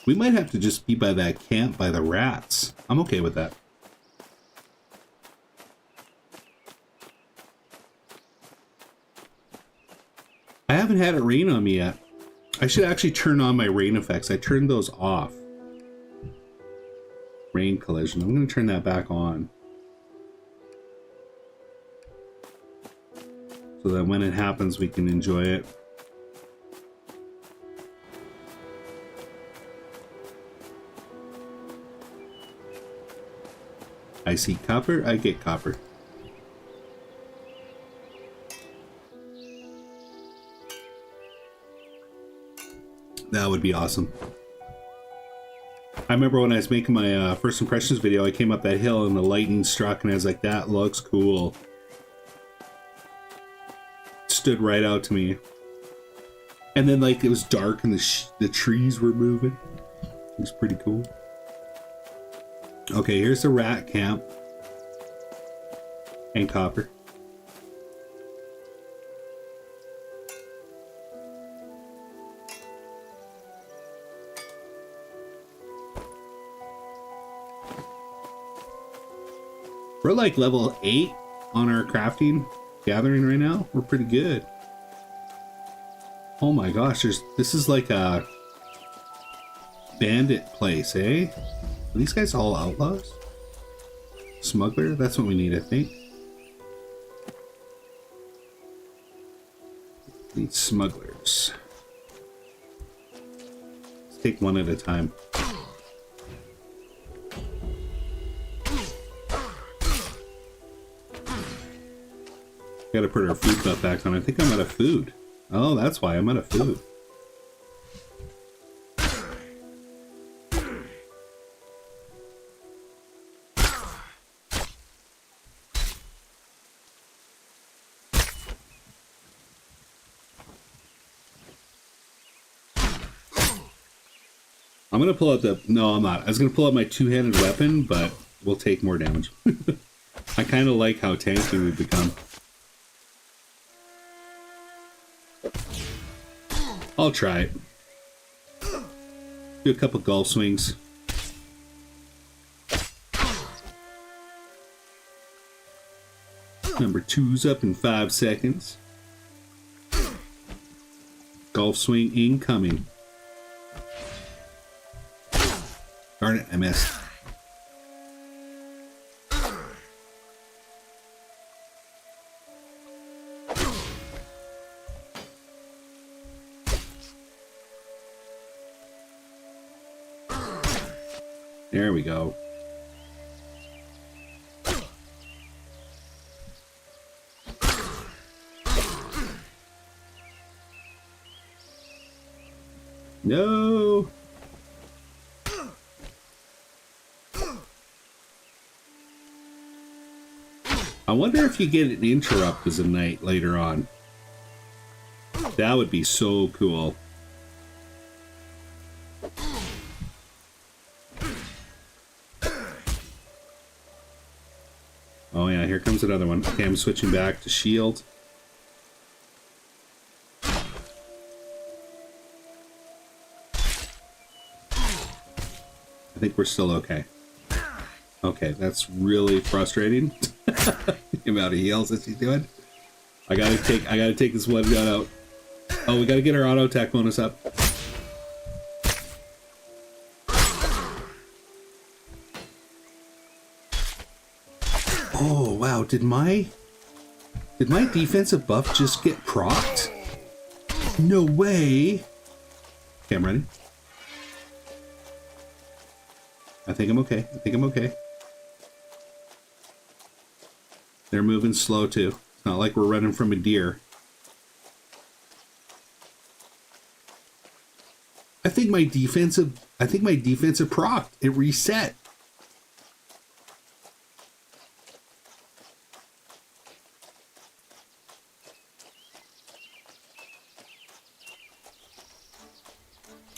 We might have to just be by that camp by the rats. I'm okay with that. I haven't had it rain on me yet. I should actually turn on my rain effects. I turned those off. Rain collision. I'm going to turn that back on. So that when it happens, we can enjoy it. I see copper, I get copper. That would be awesome. I remember when I was making my first impressions video, I came up that hill and the lightning struck and I was like, that looks cool. Stood right out to me. And then like it was dark and the trees were moving. It was pretty cool. Okay, here's the rat camp. And copper. We're like level 8 on our crafting gathering right now. We're pretty good. Oh my gosh, this is like a bandit place, eh? Are these guys all outlaws? Smuggler? That's what we need, I think. Need smugglers. Let's take one at a time. Gotta put our food buff back on. I think I'm out of food. Oh, that's why I'm out of food. I'm gonna pull out the... No, I'm not. I was gonna pull out my two-handed weapon, but we'll take more damage. I kind of like how tanky we've become. I'll try it. Do a couple golf swings. Number 2's up in 5 seconds. Golf swing incoming. Darn it, I missed. There we go. No. I wonder if you get an interrupt as a knight later on. That would be so cool. Oh yeah, here comes another one. Okay, I'm switching back to shield. I think we're still okay. Okay, that's really frustrating. The amount of heals that she's doing. I gotta take this one gun out. Oh, we gotta get our auto attack bonus up. Oh wow, did my defensive buff just get procced? No way. Okay, I'm ready. I think I'm okay. I think I'm okay. They're moving slow too. It's not like we're running from a deer. I think my defensive procced. It reset.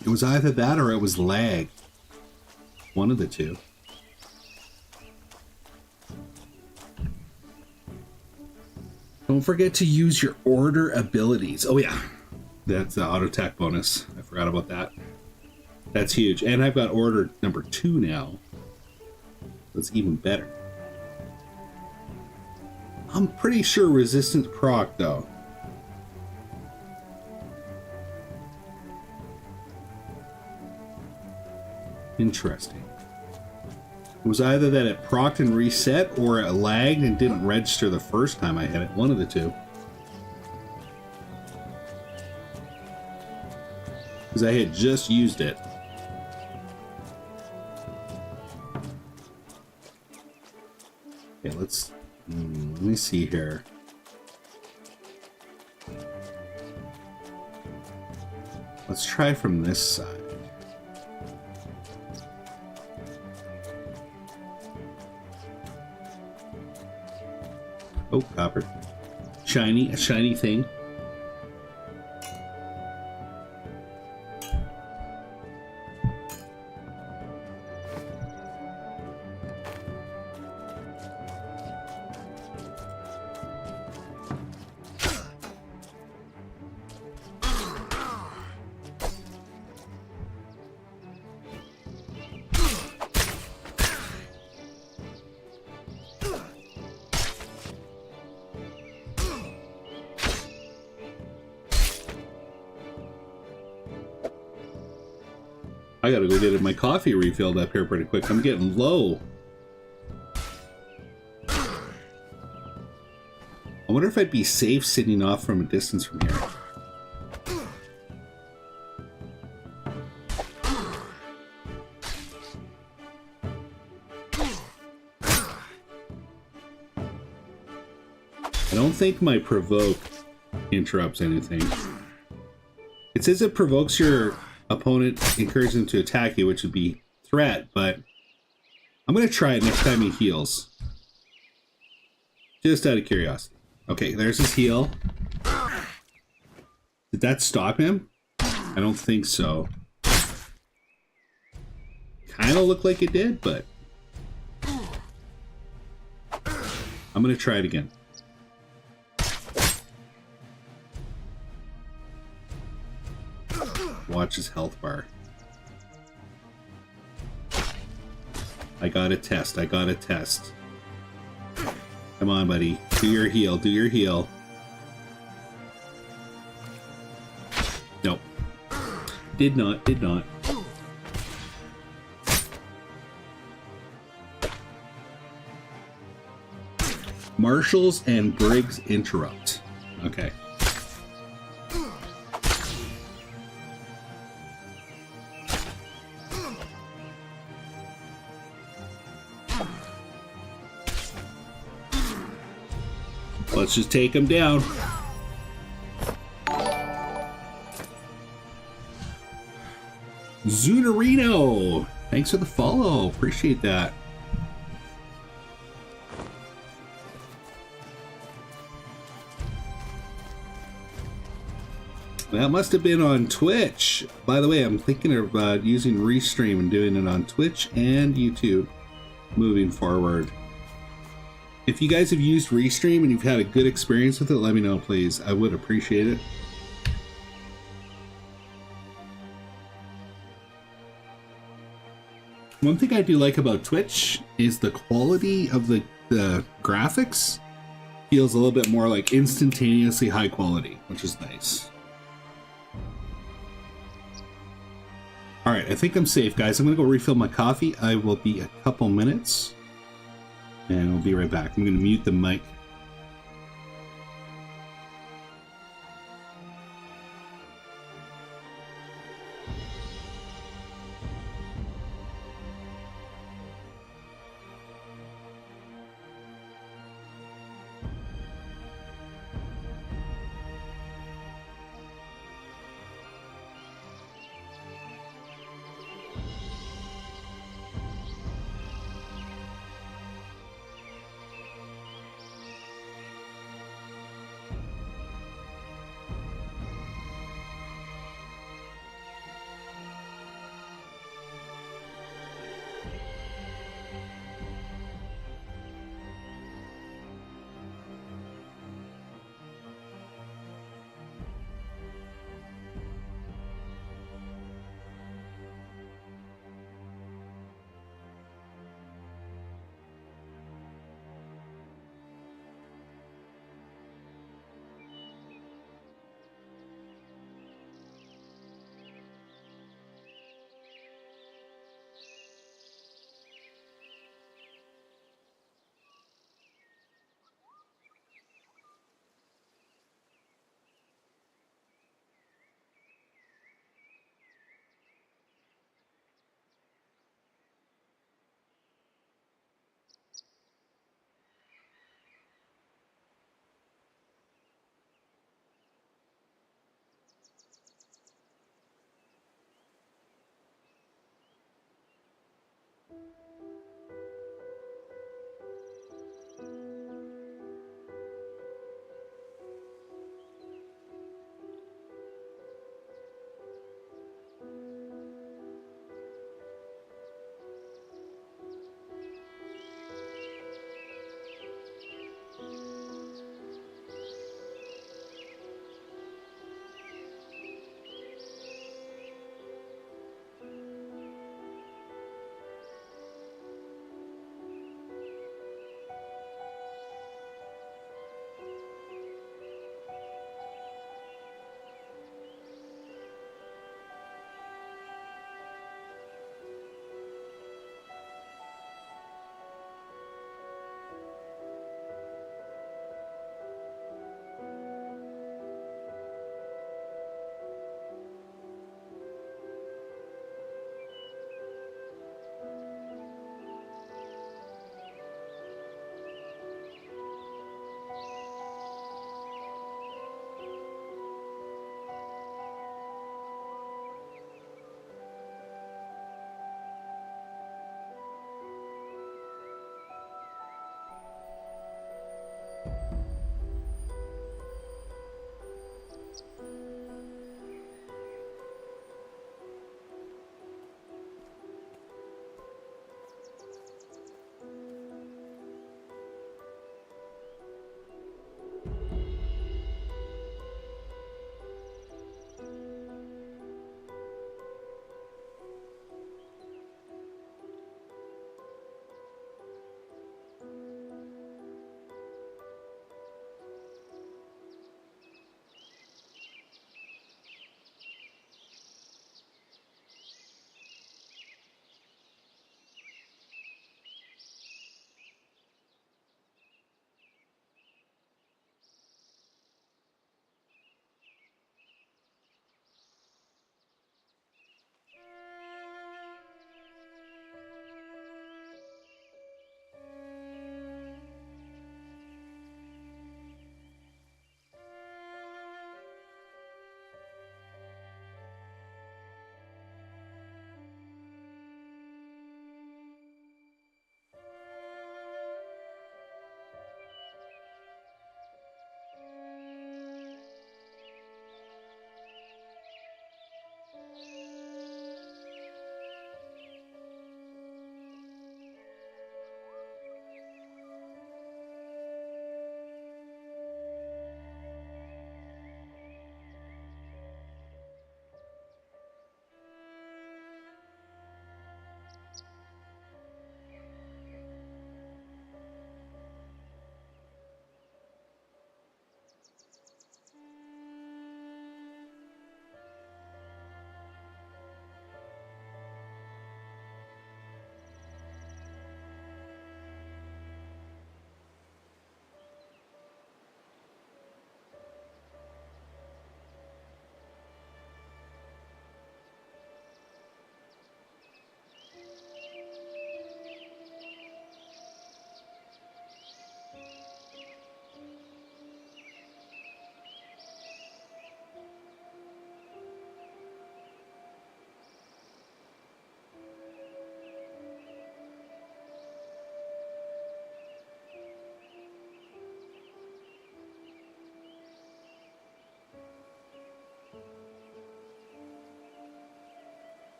It was either that or it was lag. One of the two. Don't forget to use your order abilities. Oh yeah, that's the auto attack bonus. I forgot about that. That's huge. And I've got order number 2 now. That's even better. I'm pretty sure resistance proc though. Interesting. It was either that it procced and reset, or it lagged and didn't register the first time I hit it. One of the two. Because I had just used it. Okay, let me see here. Let's try from this side. Oh, copper. Shiny, a shiny thing. I gotta go get my coffee refilled up here pretty quick. I'm getting low. I wonder if I'd be safe sitting off from a distance from here. I don't think my provoke interrupts anything. It says it provokes your opponent, encourages them to attack you, which would be threat, but I'm going to try it next time he heals. Just out of curiosity. Okay, there's his heal. Did that stop him? I don't think so. kind of looked like it did, but I'm going to try it again. Watch his health bar. I got a test. I got a test. Come on, buddy. Do your heal. Do your heal. Nope. Did not. Did not. Marshals and Briggs interrupt. Okay. Let's just take him down. Zunarino! Thanks for the follow. Appreciate that. That must have been on Twitch. By the way, I'm thinking about using Restream and doing it on Twitch and YouTube moving forward. If you guys have used Restream and you've had a good experience with it, let me know, please. I would appreciate it. One thing I do like about Twitch is the quality of the graphics feels a little bit more like instantaneously high quality, which is nice. All right, I think I'm safe, guys. I'm gonna go refill my coffee. I will be a couple minutes. And we'll be right back. I'm going to mute the mic.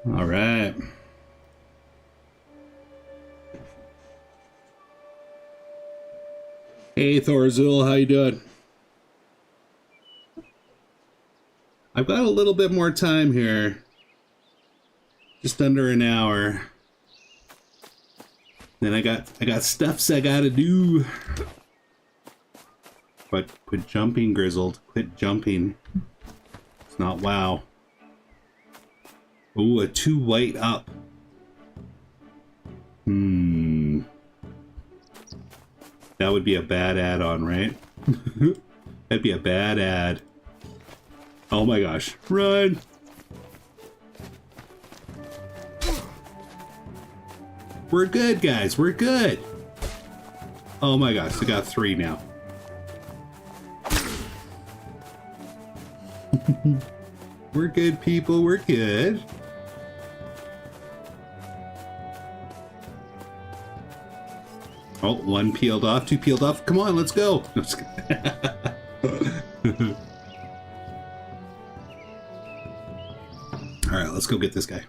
All right. Hey, Thorzul, how you doing? I've got a little bit more time here. Just under an hour. Then I got stuffs I gotta do. But quit jumping, Grizzled. Quit jumping. It's not WoW. Ooh, a 2 white up. That would be a bad add-on, right? That'd be a bad ad. Oh my gosh. Run! We're good, guys. We're good. Oh my gosh. We got 3 now. We're good, people. We're good. Oh, 1 peeled off, 2 peeled off. Come on, let's go. No, just kidding. All right, let's go get this guy.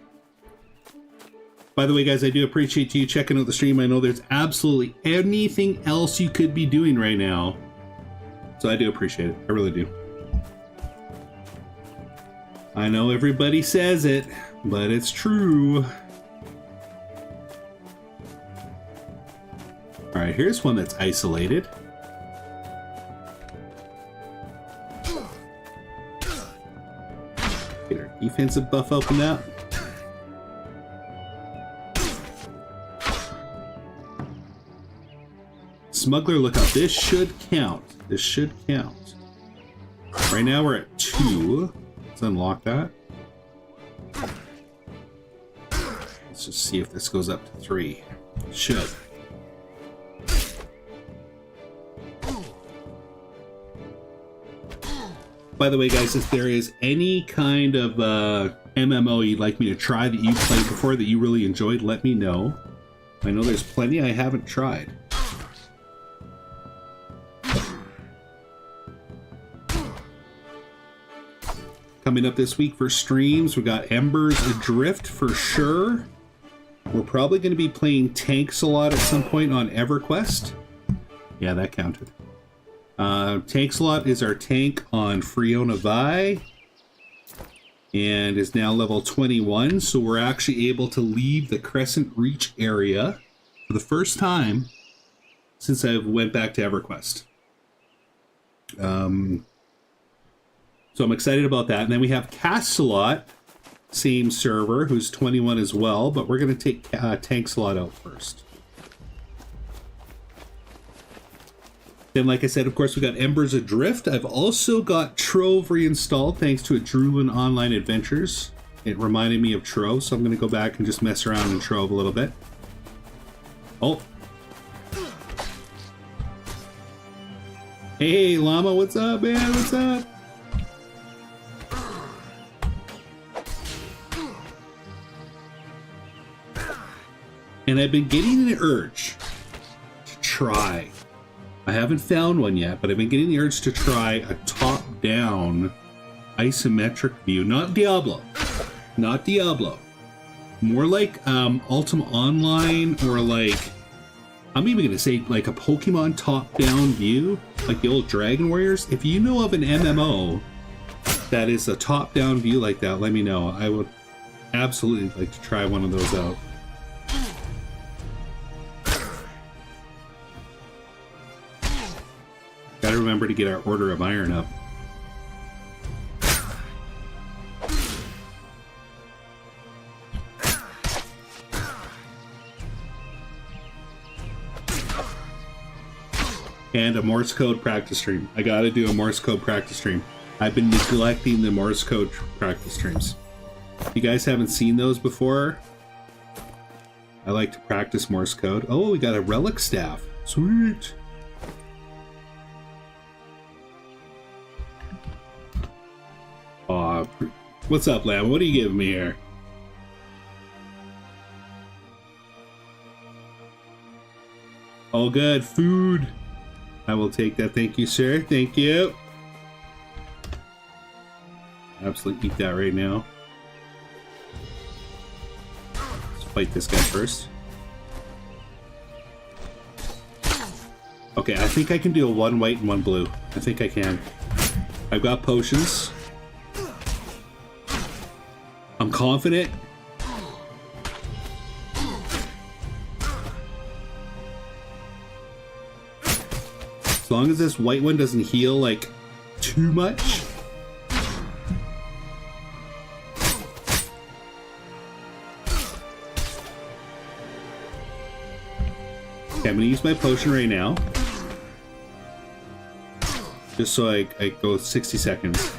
By the way, guys, I do appreciate you checking out the stream. I know there's absolutely anything else you could be doing right now. So I do appreciate it. I really do. I know everybody says it, but it's true. All right, here's one that's isolated. Get our defensive buff opened up. Smuggler lookout. This should count. This should count. Right now we're at 2. Let's unlock that. Let's just see if this goes up to 3. It should. By the way, guys, if there is any kind of MMO you'd like me to try that you played before that you really enjoyed, let me know. I know there's plenty I haven't tried. Coming up this week for streams, we got Embers Adrift for sure. We're probably going to be playing tanks a lot at some point on EverQuest. Yeah, that counted. Tankslot is our tank on Friona Vi and is now level 21, so we're actually able to leave the Crescent Reach area for the first time since I went back to EverQuest. So I'm excited about that. And then we have Castlot, same server, who's 21 as well, but we're going to take Tankslot out first. Then, like I said, of course, we got Embers Adrift. I've also got Trove reinstalled thanks to a Drulin Online Adventures. It reminded me of Trove, so I'm going to go back and just mess around in Trove a little bit. Oh. Hey, Llama, what's up, man? What's up? And I've been getting the urge to try. I haven't found one yet, but I've been getting the urge to try a top-down isometric view. Not Diablo. Not Diablo. More like Ultima Online, or like, I'm even going to say like a Pokemon top-down view, like the old Dragon Warriors. If you know of an MMO that is a top-down view like that, let me know. I would absolutely like to try one of those out. Gotta remember to get our Order of Iron up. And a Morse code practice stream. I gotta do a Morse code practice stream. I've been neglecting the Morse code practice streams. If you guys haven't seen those before, I like to practice Morse code. Oh, we got a relic staff. Sweet. Aw, what's up, Lamb? What are you giving me here? All good. Food. I will take that. Thank you, sir. Thank you. Absolutely eat that right now. fight this guy first. Okay, I think I can do a 1 white and 1 blue. I think I can. I've got potions. I'm confident. As long as this white one doesn't heal, like, too much. Okay, I'm gonna use my potion right now. Just so I go 60 seconds.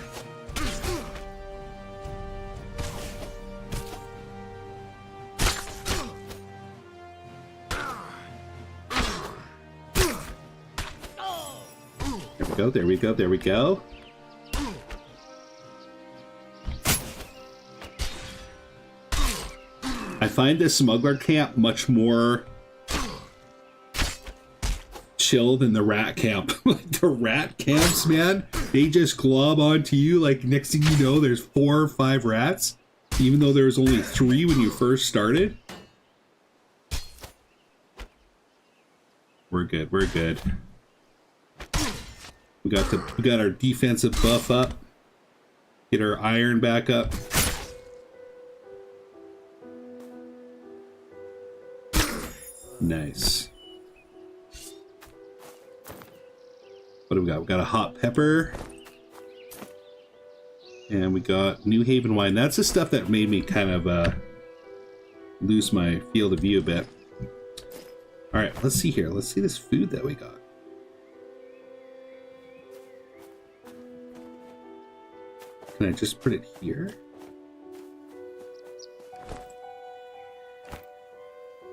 There we go, there we go. I find this smuggler camp much more chill than the rat camp. Like the rat camps, man, they just glob onto you. Like next thing you know, there's 4 or 5 rats, even though there was only 3 when you first started. We're good, we're good. We got our defensive buff up. Get our iron back up. Nice. What do we got? We got a hot pepper. And we got New Haven wine. That's the stuff that made me kind of lose my field of view a bit. Alright, let's see here. Let's see this food that we got. Can I just put it here?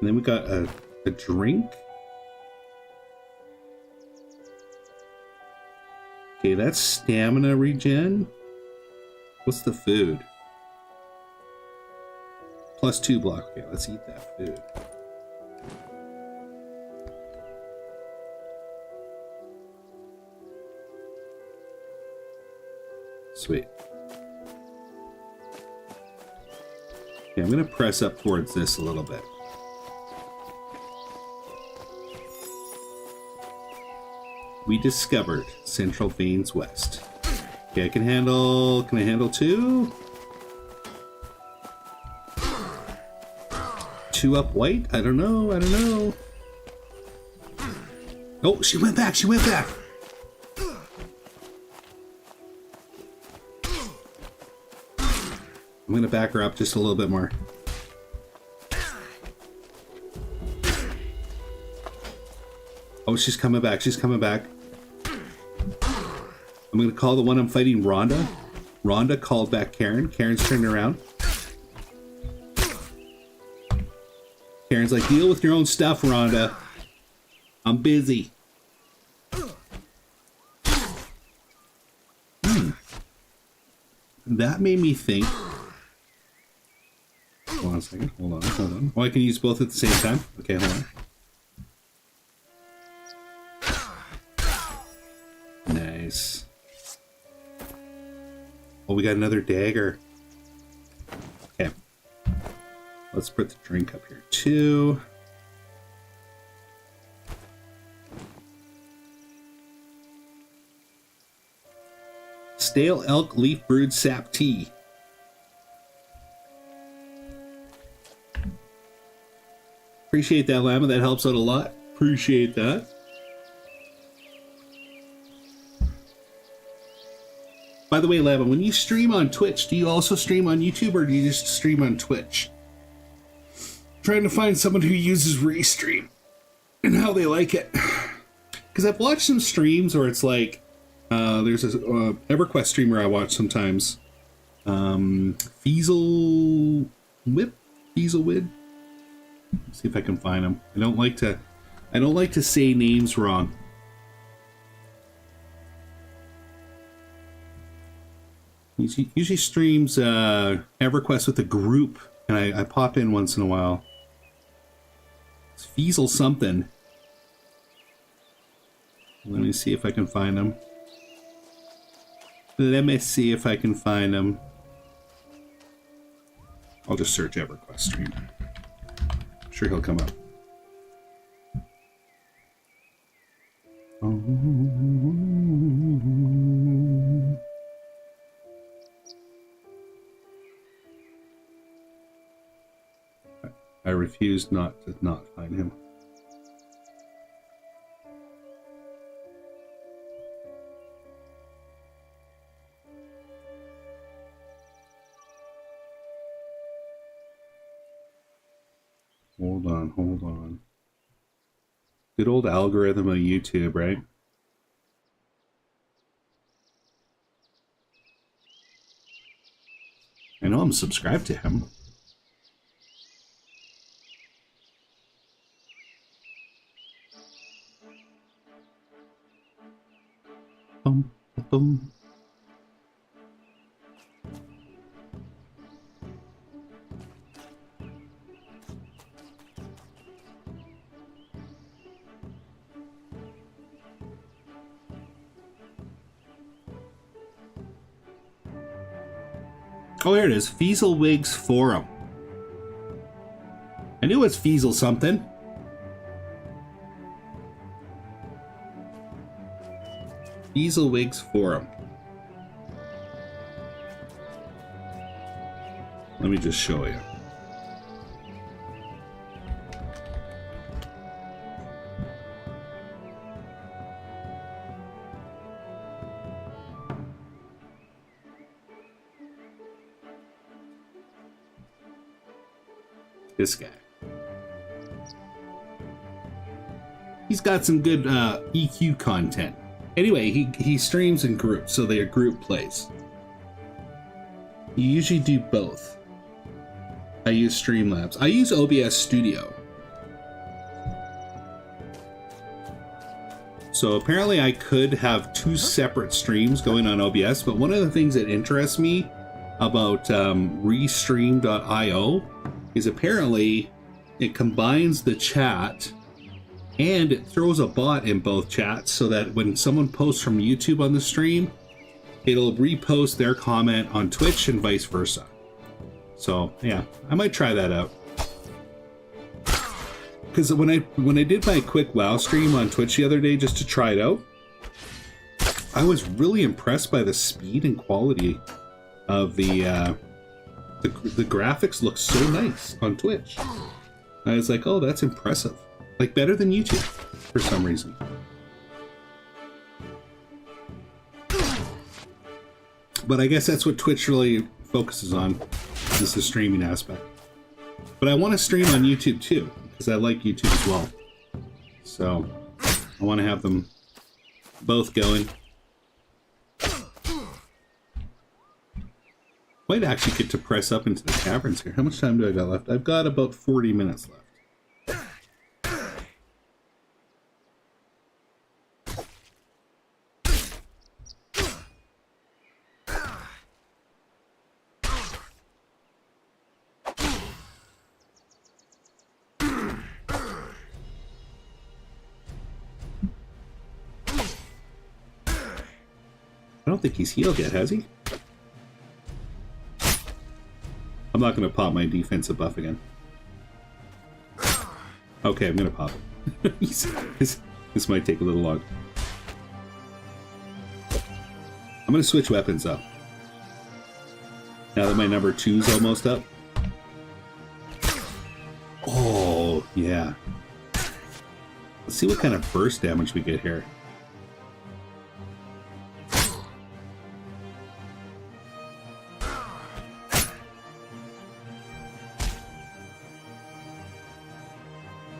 And then we got a drink. Okay, that's stamina regen. What's the food? +2 block. Okay, let's eat that food. Sweet. Okay, I'm gonna press up towards this a little bit. We discovered Central Veins West. Okay, can I handle 2? 2 up white? I don't know. Oh, she went back, I'm gonna back her up just a little bit more. Oh, she's coming back, I'm gonna call the one I'm fighting Rhonda. Rhonda called back Karen. Karen's turning around. Karen's like, deal with your own stuff, Rhonda. I'm busy. That made me think. Hold on a second. Hold on. Oh, I can use both at the same time? Okay, hold on. Nice. Oh, we got another dagger. Okay. Let's put the drink up here too. Stale elk leaf brewed sap tea. Appreciate that, Llama. That helps out a lot. Appreciate that. By the way, Llama, when you stream on Twitch, do you also stream on YouTube or do you just stream on Twitch? Trying to find someone who uses Restream and how they like it. Because I've watched some streams where it's like, there's a EverQuest streamer I watch sometimes. Feaselwid? See if I can find him. I don't like to say names wrong. He usually streams EverQuest with a group, and I pop in once in a while. It's Feasel something. Let me see if I can find him. I'll just search EverQuest stream. Sure, he'll come up. I refuse not to not find him. Hold on. Good old algorithm of YouTube, right? I know I'm subscribed to him. Boom, boom. Oh, here it is. Fieselwig's Forum. I knew it's Fiesel something. Fieselwig's Forum. Let me just show you. This guy. He's got some good EQ content. Anyway, he streams in groups, so they are group plays. You usually do both. I use Streamlabs. I use OBS Studio. So apparently I could have two separate streams going on OBS, but one of the things that interests me about Restream.io is apparently it combines the chat and it throws a bot in both chats so that when someone posts from YouTube on the stream, it'll repost their comment on Twitch and vice versa. So yeah, I might try that out. Because when I did my quick WoW stream on Twitch the other day just to try it out, I was really impressed by the speed and quality of the graphics look so nice on Twitch. I was like, oh, that's impressive. Like better than YouTube for some reason. But I guess that's what Twitch really focuses on, is the streaming aspect. But I want to stream on YouTube too, because I like YouTube as well. So I want to have them both going. Might actually get to press up into the caverns here. How much time do I got left? I've got about 40 minutes left. I don't think he's healed yet, has he? I'm not going to pop my defensive buff again. Okay, I'm going to pop it. This might take a little long. I'm going to switch weapons up. Now that my number 2's almost up. Oh, yeah. Let's see what kind of burst damage we get here.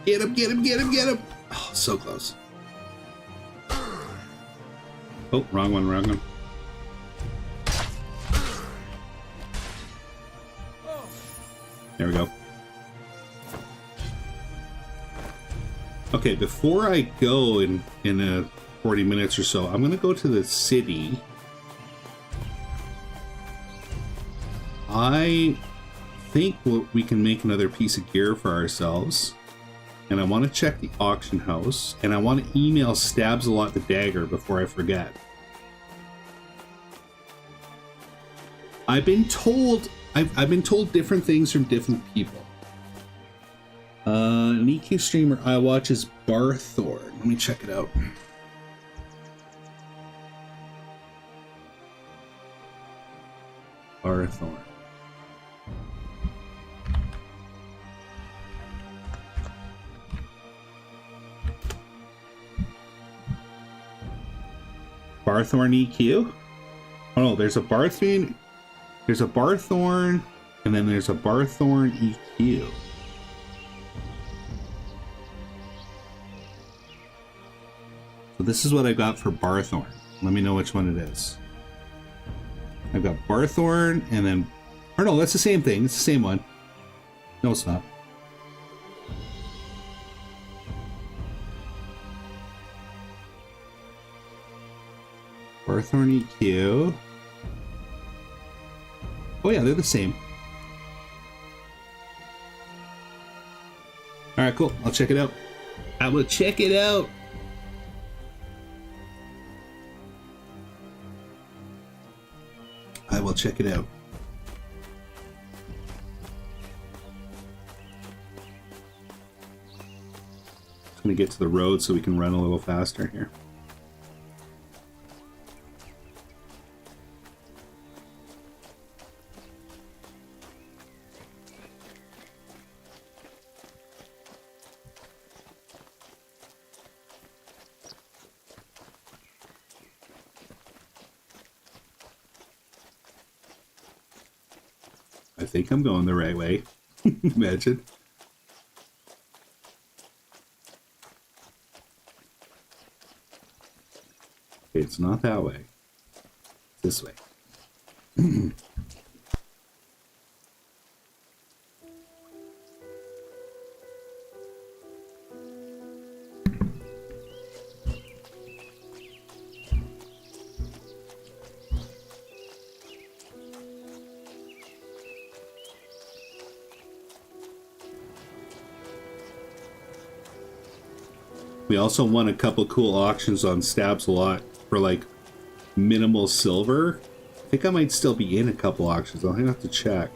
Get him, get him, get him, get him! Oh, so close. Oh, wrong one, wrong one. There we go. Okay, before I go in 40 minutes or so, I'm going to go to the city. I think we can make another piece of gear for ourselves. And I want to check the auction house, and I want to email Stabs-a-Lot the dagger before I forget. I've been told different things from different people. An EQ streamer I watch is Barthorn. Let me check it out. Barthorn. Barthorn EQ? Oh no, there's a Barthorn, and then there's a Barthorn EQ. So this is what I got for Barthorn. Let me know which one it is. I've got Barthorn, and then... Or no, that's the same thing. It's the same one. No, it's not. Barthorn EQ. Oh yeah, they're the same. Alright, cool. I'll check it out. I will check it out. I will check it out. Just gonna get to the road so we can run a little faster here. I think I'm going the right way. Imagine. Okay, it's not that way. It's this way. We also won a couple cool auctions on Stabs a Lot for like minimal silver. I think I might still be in a couple auctions. I'll have to check.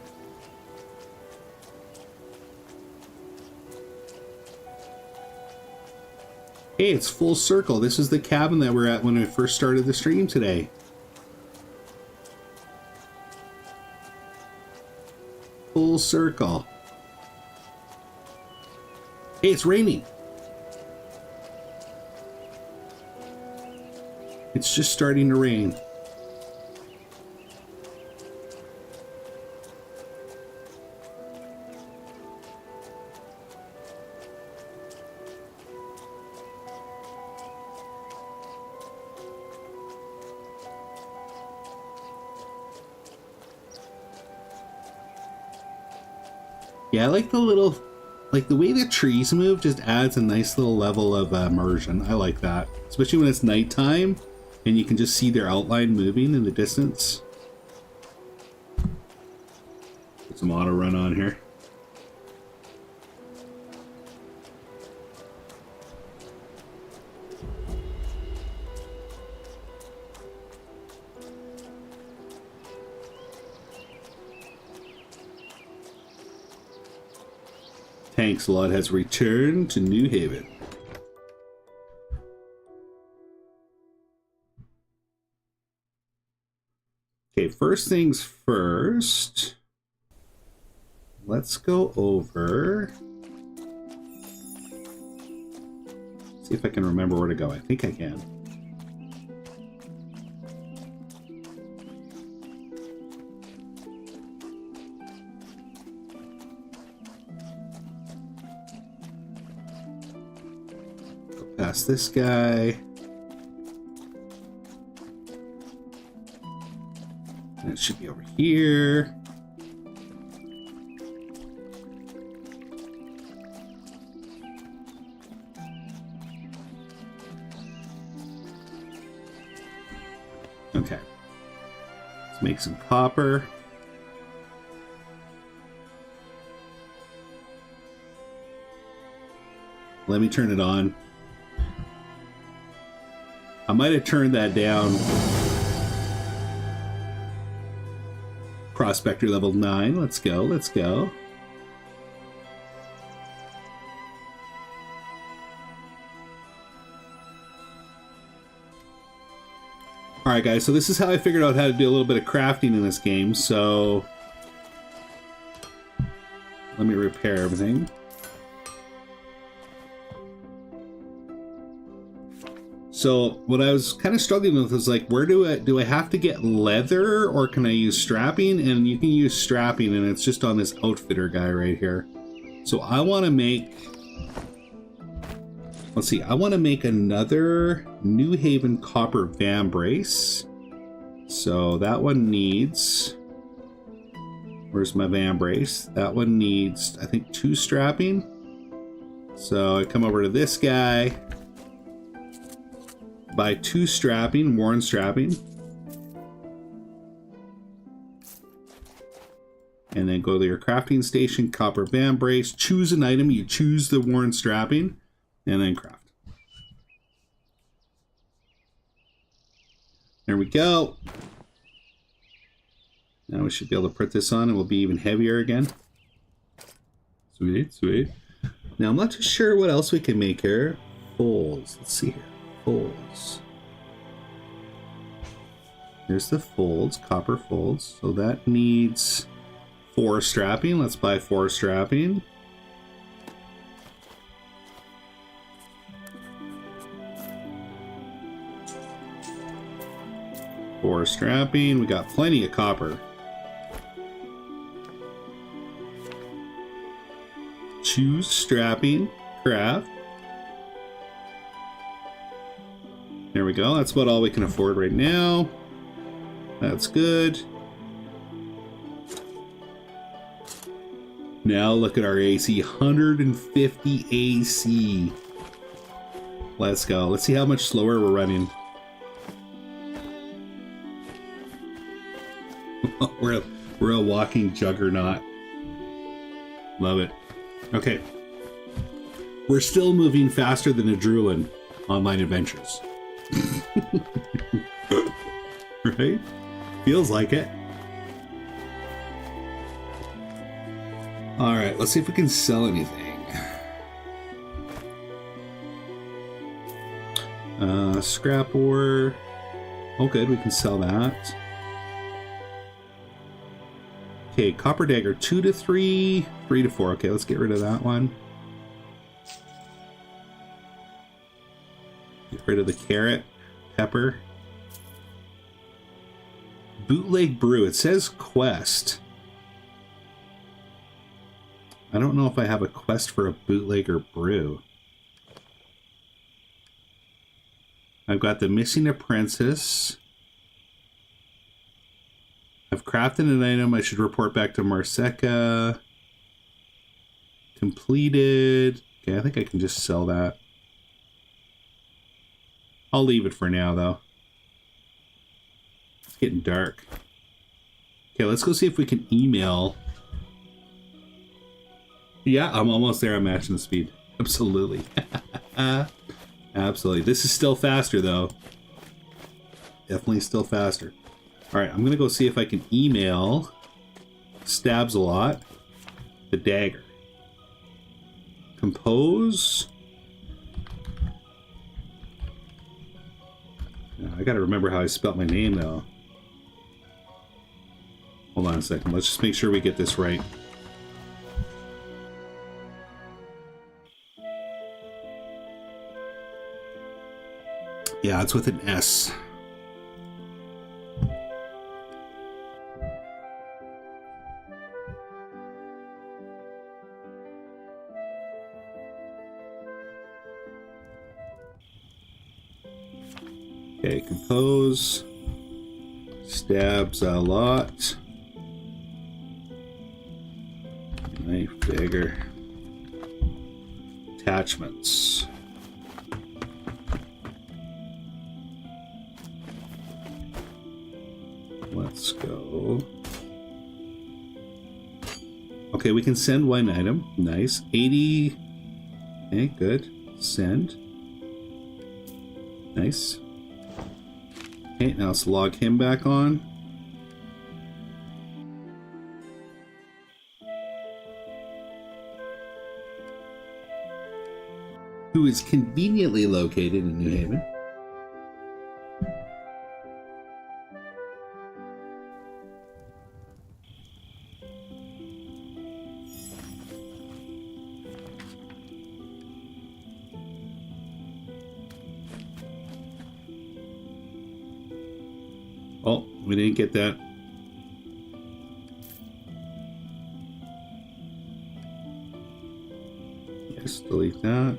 Hey, it's full circle. This is the cabin that we're at when we first started the stream today. Full circle. Hey, it's raining. It's just starting to rain. Yeah, I like the little, like the way the trees move just adds a nice little level of immersion. I like that, especially when it's nighttime. And you can just see their outline moving in the distance. Put some auto run on here. Tank Slot has returned to New Haven. Okay, first things first, let's go over, see if I can remember where to go. I think I can. Go past this guy. It should be over here. Okay. Let's make some copper. Let me turn it on. I might have turned that down. Prospector level 9. Let's go. Let's go. Alright guys, so this is how I figured out how to do a little bit of crafting in this game, so... Let me repair everything. So what I was kind of struggling with was like, where do I have to get leather or can I use strapping? And you can use strapping and it's just on this outfitter guy right here. So I want to make, let's see, I want to make another New Haven copper van brace. So that one needs, where's my van brace? That one needs, I think, 2 strapping. So I come over to this guy. Buy 2 strapping, worn strapping. And then go to your crafting station, copper band brace, choose an item, you choose the worn strapping, and then craft. There we go. Now we should be able to put this on and we'll be even heavier again. Sweet, sweet. Now I'm not too sure what else we can make here. Folds, let's see here. Folds. Here's the folds, copper folds. So that needs 4 strapping. Let's buy 4 strapping. Four strapping. We got plenty of copper. Choose strapping, craft. There we go. That's about all we can afford right now. That's good. Now look at our AC. 150 AC. Let's go. Let's see how much slower we're running. we're a walking juggernaut. Love it. Okay. We're still moving faster than a Druid online adventures. Right? Feels like it. Alright, let's see if we can sell anything. Scrap ore. Oh good, we can sell that. Okay, copper dagger 2 to 3, 3 to 4. Okay, let's get rid of that one. Get rid of the carrot, pepper. Bootleg brew. It says quest. I don't know if I have a quest for a bootlegger brew. I've got the missing apprentice. I've crafted an item. I should report back to Marseca. Completed. Okay, I think I can just sell that. I'll leave it for now, though. It's getting dark. Okay, let's go see if we can email. Yeah, I'm almost there. I'm matching the speed. Absolutely. Absolutely. This is still faster, though. Definitely still faster. Alright, I'm going to go see if I can email Stabs a Lot the dagger. Compose. I got to remember how I spelt my name, though. Hold on a second. Let's just make sure we get this right. Yeah, it's with an S. Okay, compose. Stabs a lot. Knife, dagger. Attachments. Let's go. Okay, we can send one item. Nice. 80. Okay, good. Send. Nice. Okay, now let's log him back on. Who is conveniently located in New Haven. We didn't get that. Yes, delete that.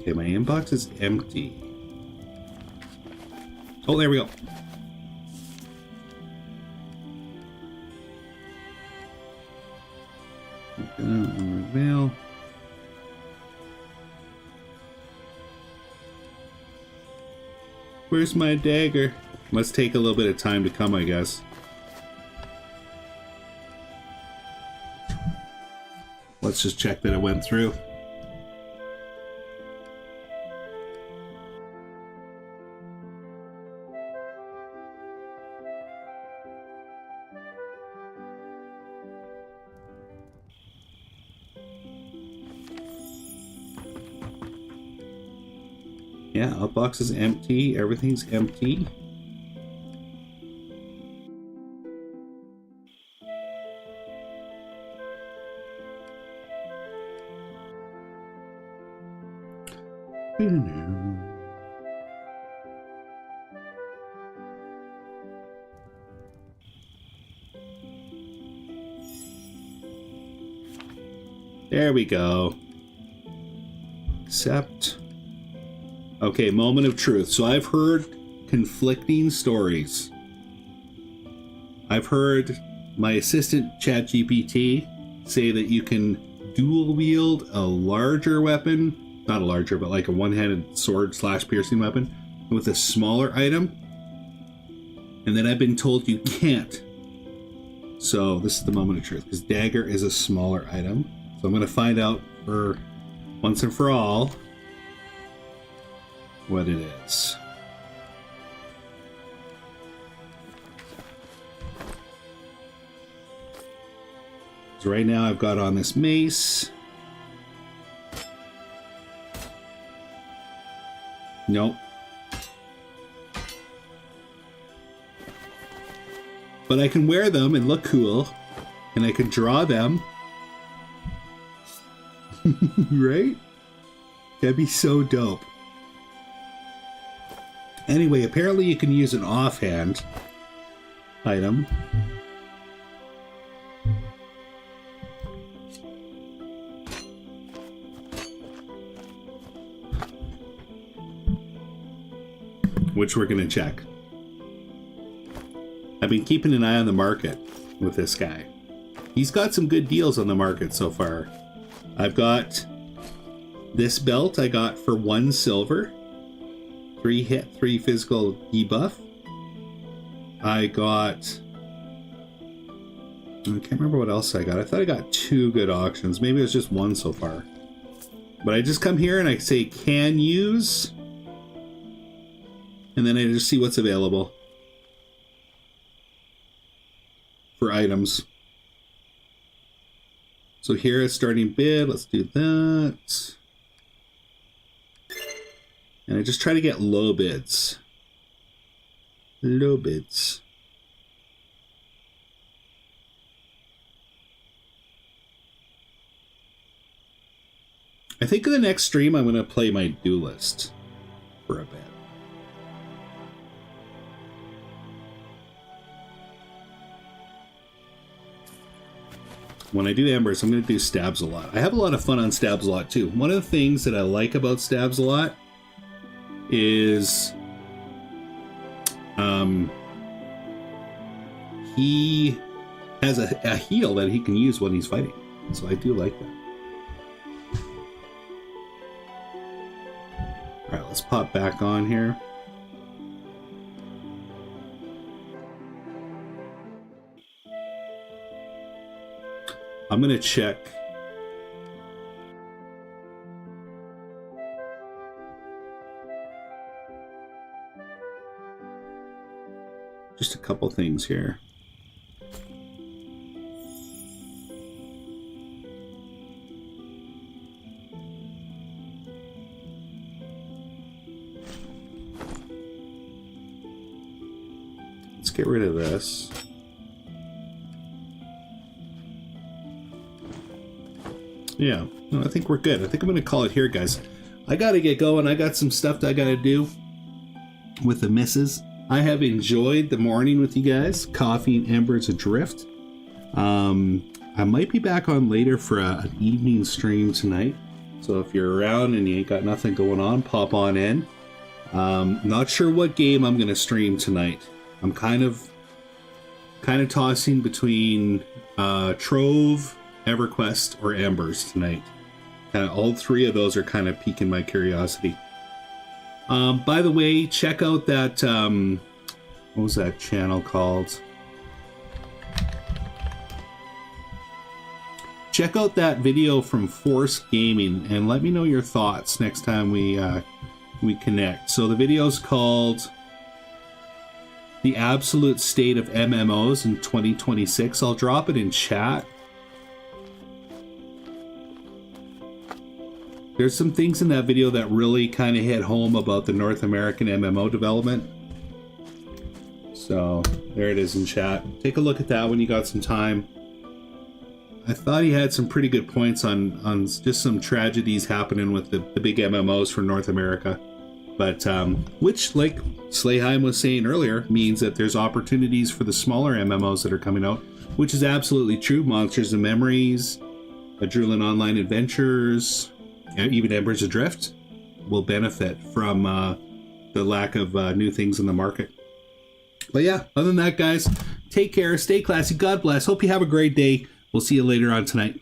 Okay, my inbox is empty. Oh, there we go. Mail. Where's my dagger? Must take a little bit of time to come, I guess. Let's just check that it went through. Yeah, outbox is empty. Everything's empty. There we go. Accept. Okay, moment of truth. So I've heard conflicting stories. I've heard my assistant ChatGPT say that you can dual wield a larger weapon, not a larger, but like a one-handed sword / piercing weapon with a smaller item. And then I've been told you can't. So this is the moment of truth, because dagger is a smaller item. So I'm going to find out for once and for all what it is. So right now I've got on this mace. Nope. But I can wear them and look cool, and I can draw them. Right? That'd be so dope. Anyway, apparently you can use an offhand item. Which we're going to check. I've been keeping an eye on the market with this guy. He's got some good deals on the market so far. I've got this belt I got for 1 silver. 3 hit, 3 physical debuff. I got... I can't remember what else I got. I thought I got 2 good auctions. Maybe it was just 1 so far. But I just come here and I say can use. And then I just see what's available for items. So here is starting bid. Let's do that. And I just try to get low bids. Low bids. I think in the next stream I'm going to play my duelist for a bit. When I do Embers, I'm going to do stabs a lot. I have a lot of fun on stabs a lot too. One of the things that I like about stabs a lot is he has a heal that he can use when he's fighting. So I do like that. Alright, let's pop back on here. I'm going to check. Just a couple things here. Let's get rid of this. Yeah, no, I think we're good. I think I'm going to call it here, guys. I got to get going. I got some stuff that I got to do with the missus. I have enjoyed the morning with you guys. Coffee and Embers Adrift. I might be back on later for an evening stream tonight. So if you're around and you ain't got nothing going on, pop on in. Not sure what game I'm going to stream tonight. I'm kind of tossing between Trove, EverQuest, or Embers tonight. All three of those are kind of piquing my curiosity. By the way, check out that, what was that channel called? Check out that video from Force Gaming and let me know your thoughts next time we connect. So the video's called The Absolute State of MMOs in 2026. I'll drop it in chat. There's some things in that video that really kind of hit home about the North American MMO development. So there it is in chat. Take a look at that when you got some time. I thought he had some pretty good points on just some tragedies happening with the big MMOs for North America. But, which, like Slayheim was saying earlier, means that there's opportunities for the smaller MMOs that are coming out, which is absolutely true. Monsters and Memories, Adrenaline Online Adventures, even Embers Adrift will benefit from the lack of new things in the market. But yeah, other than that, guys, take care, stay classy, God bless. Hope you have a great day. We'll see you later on tonight.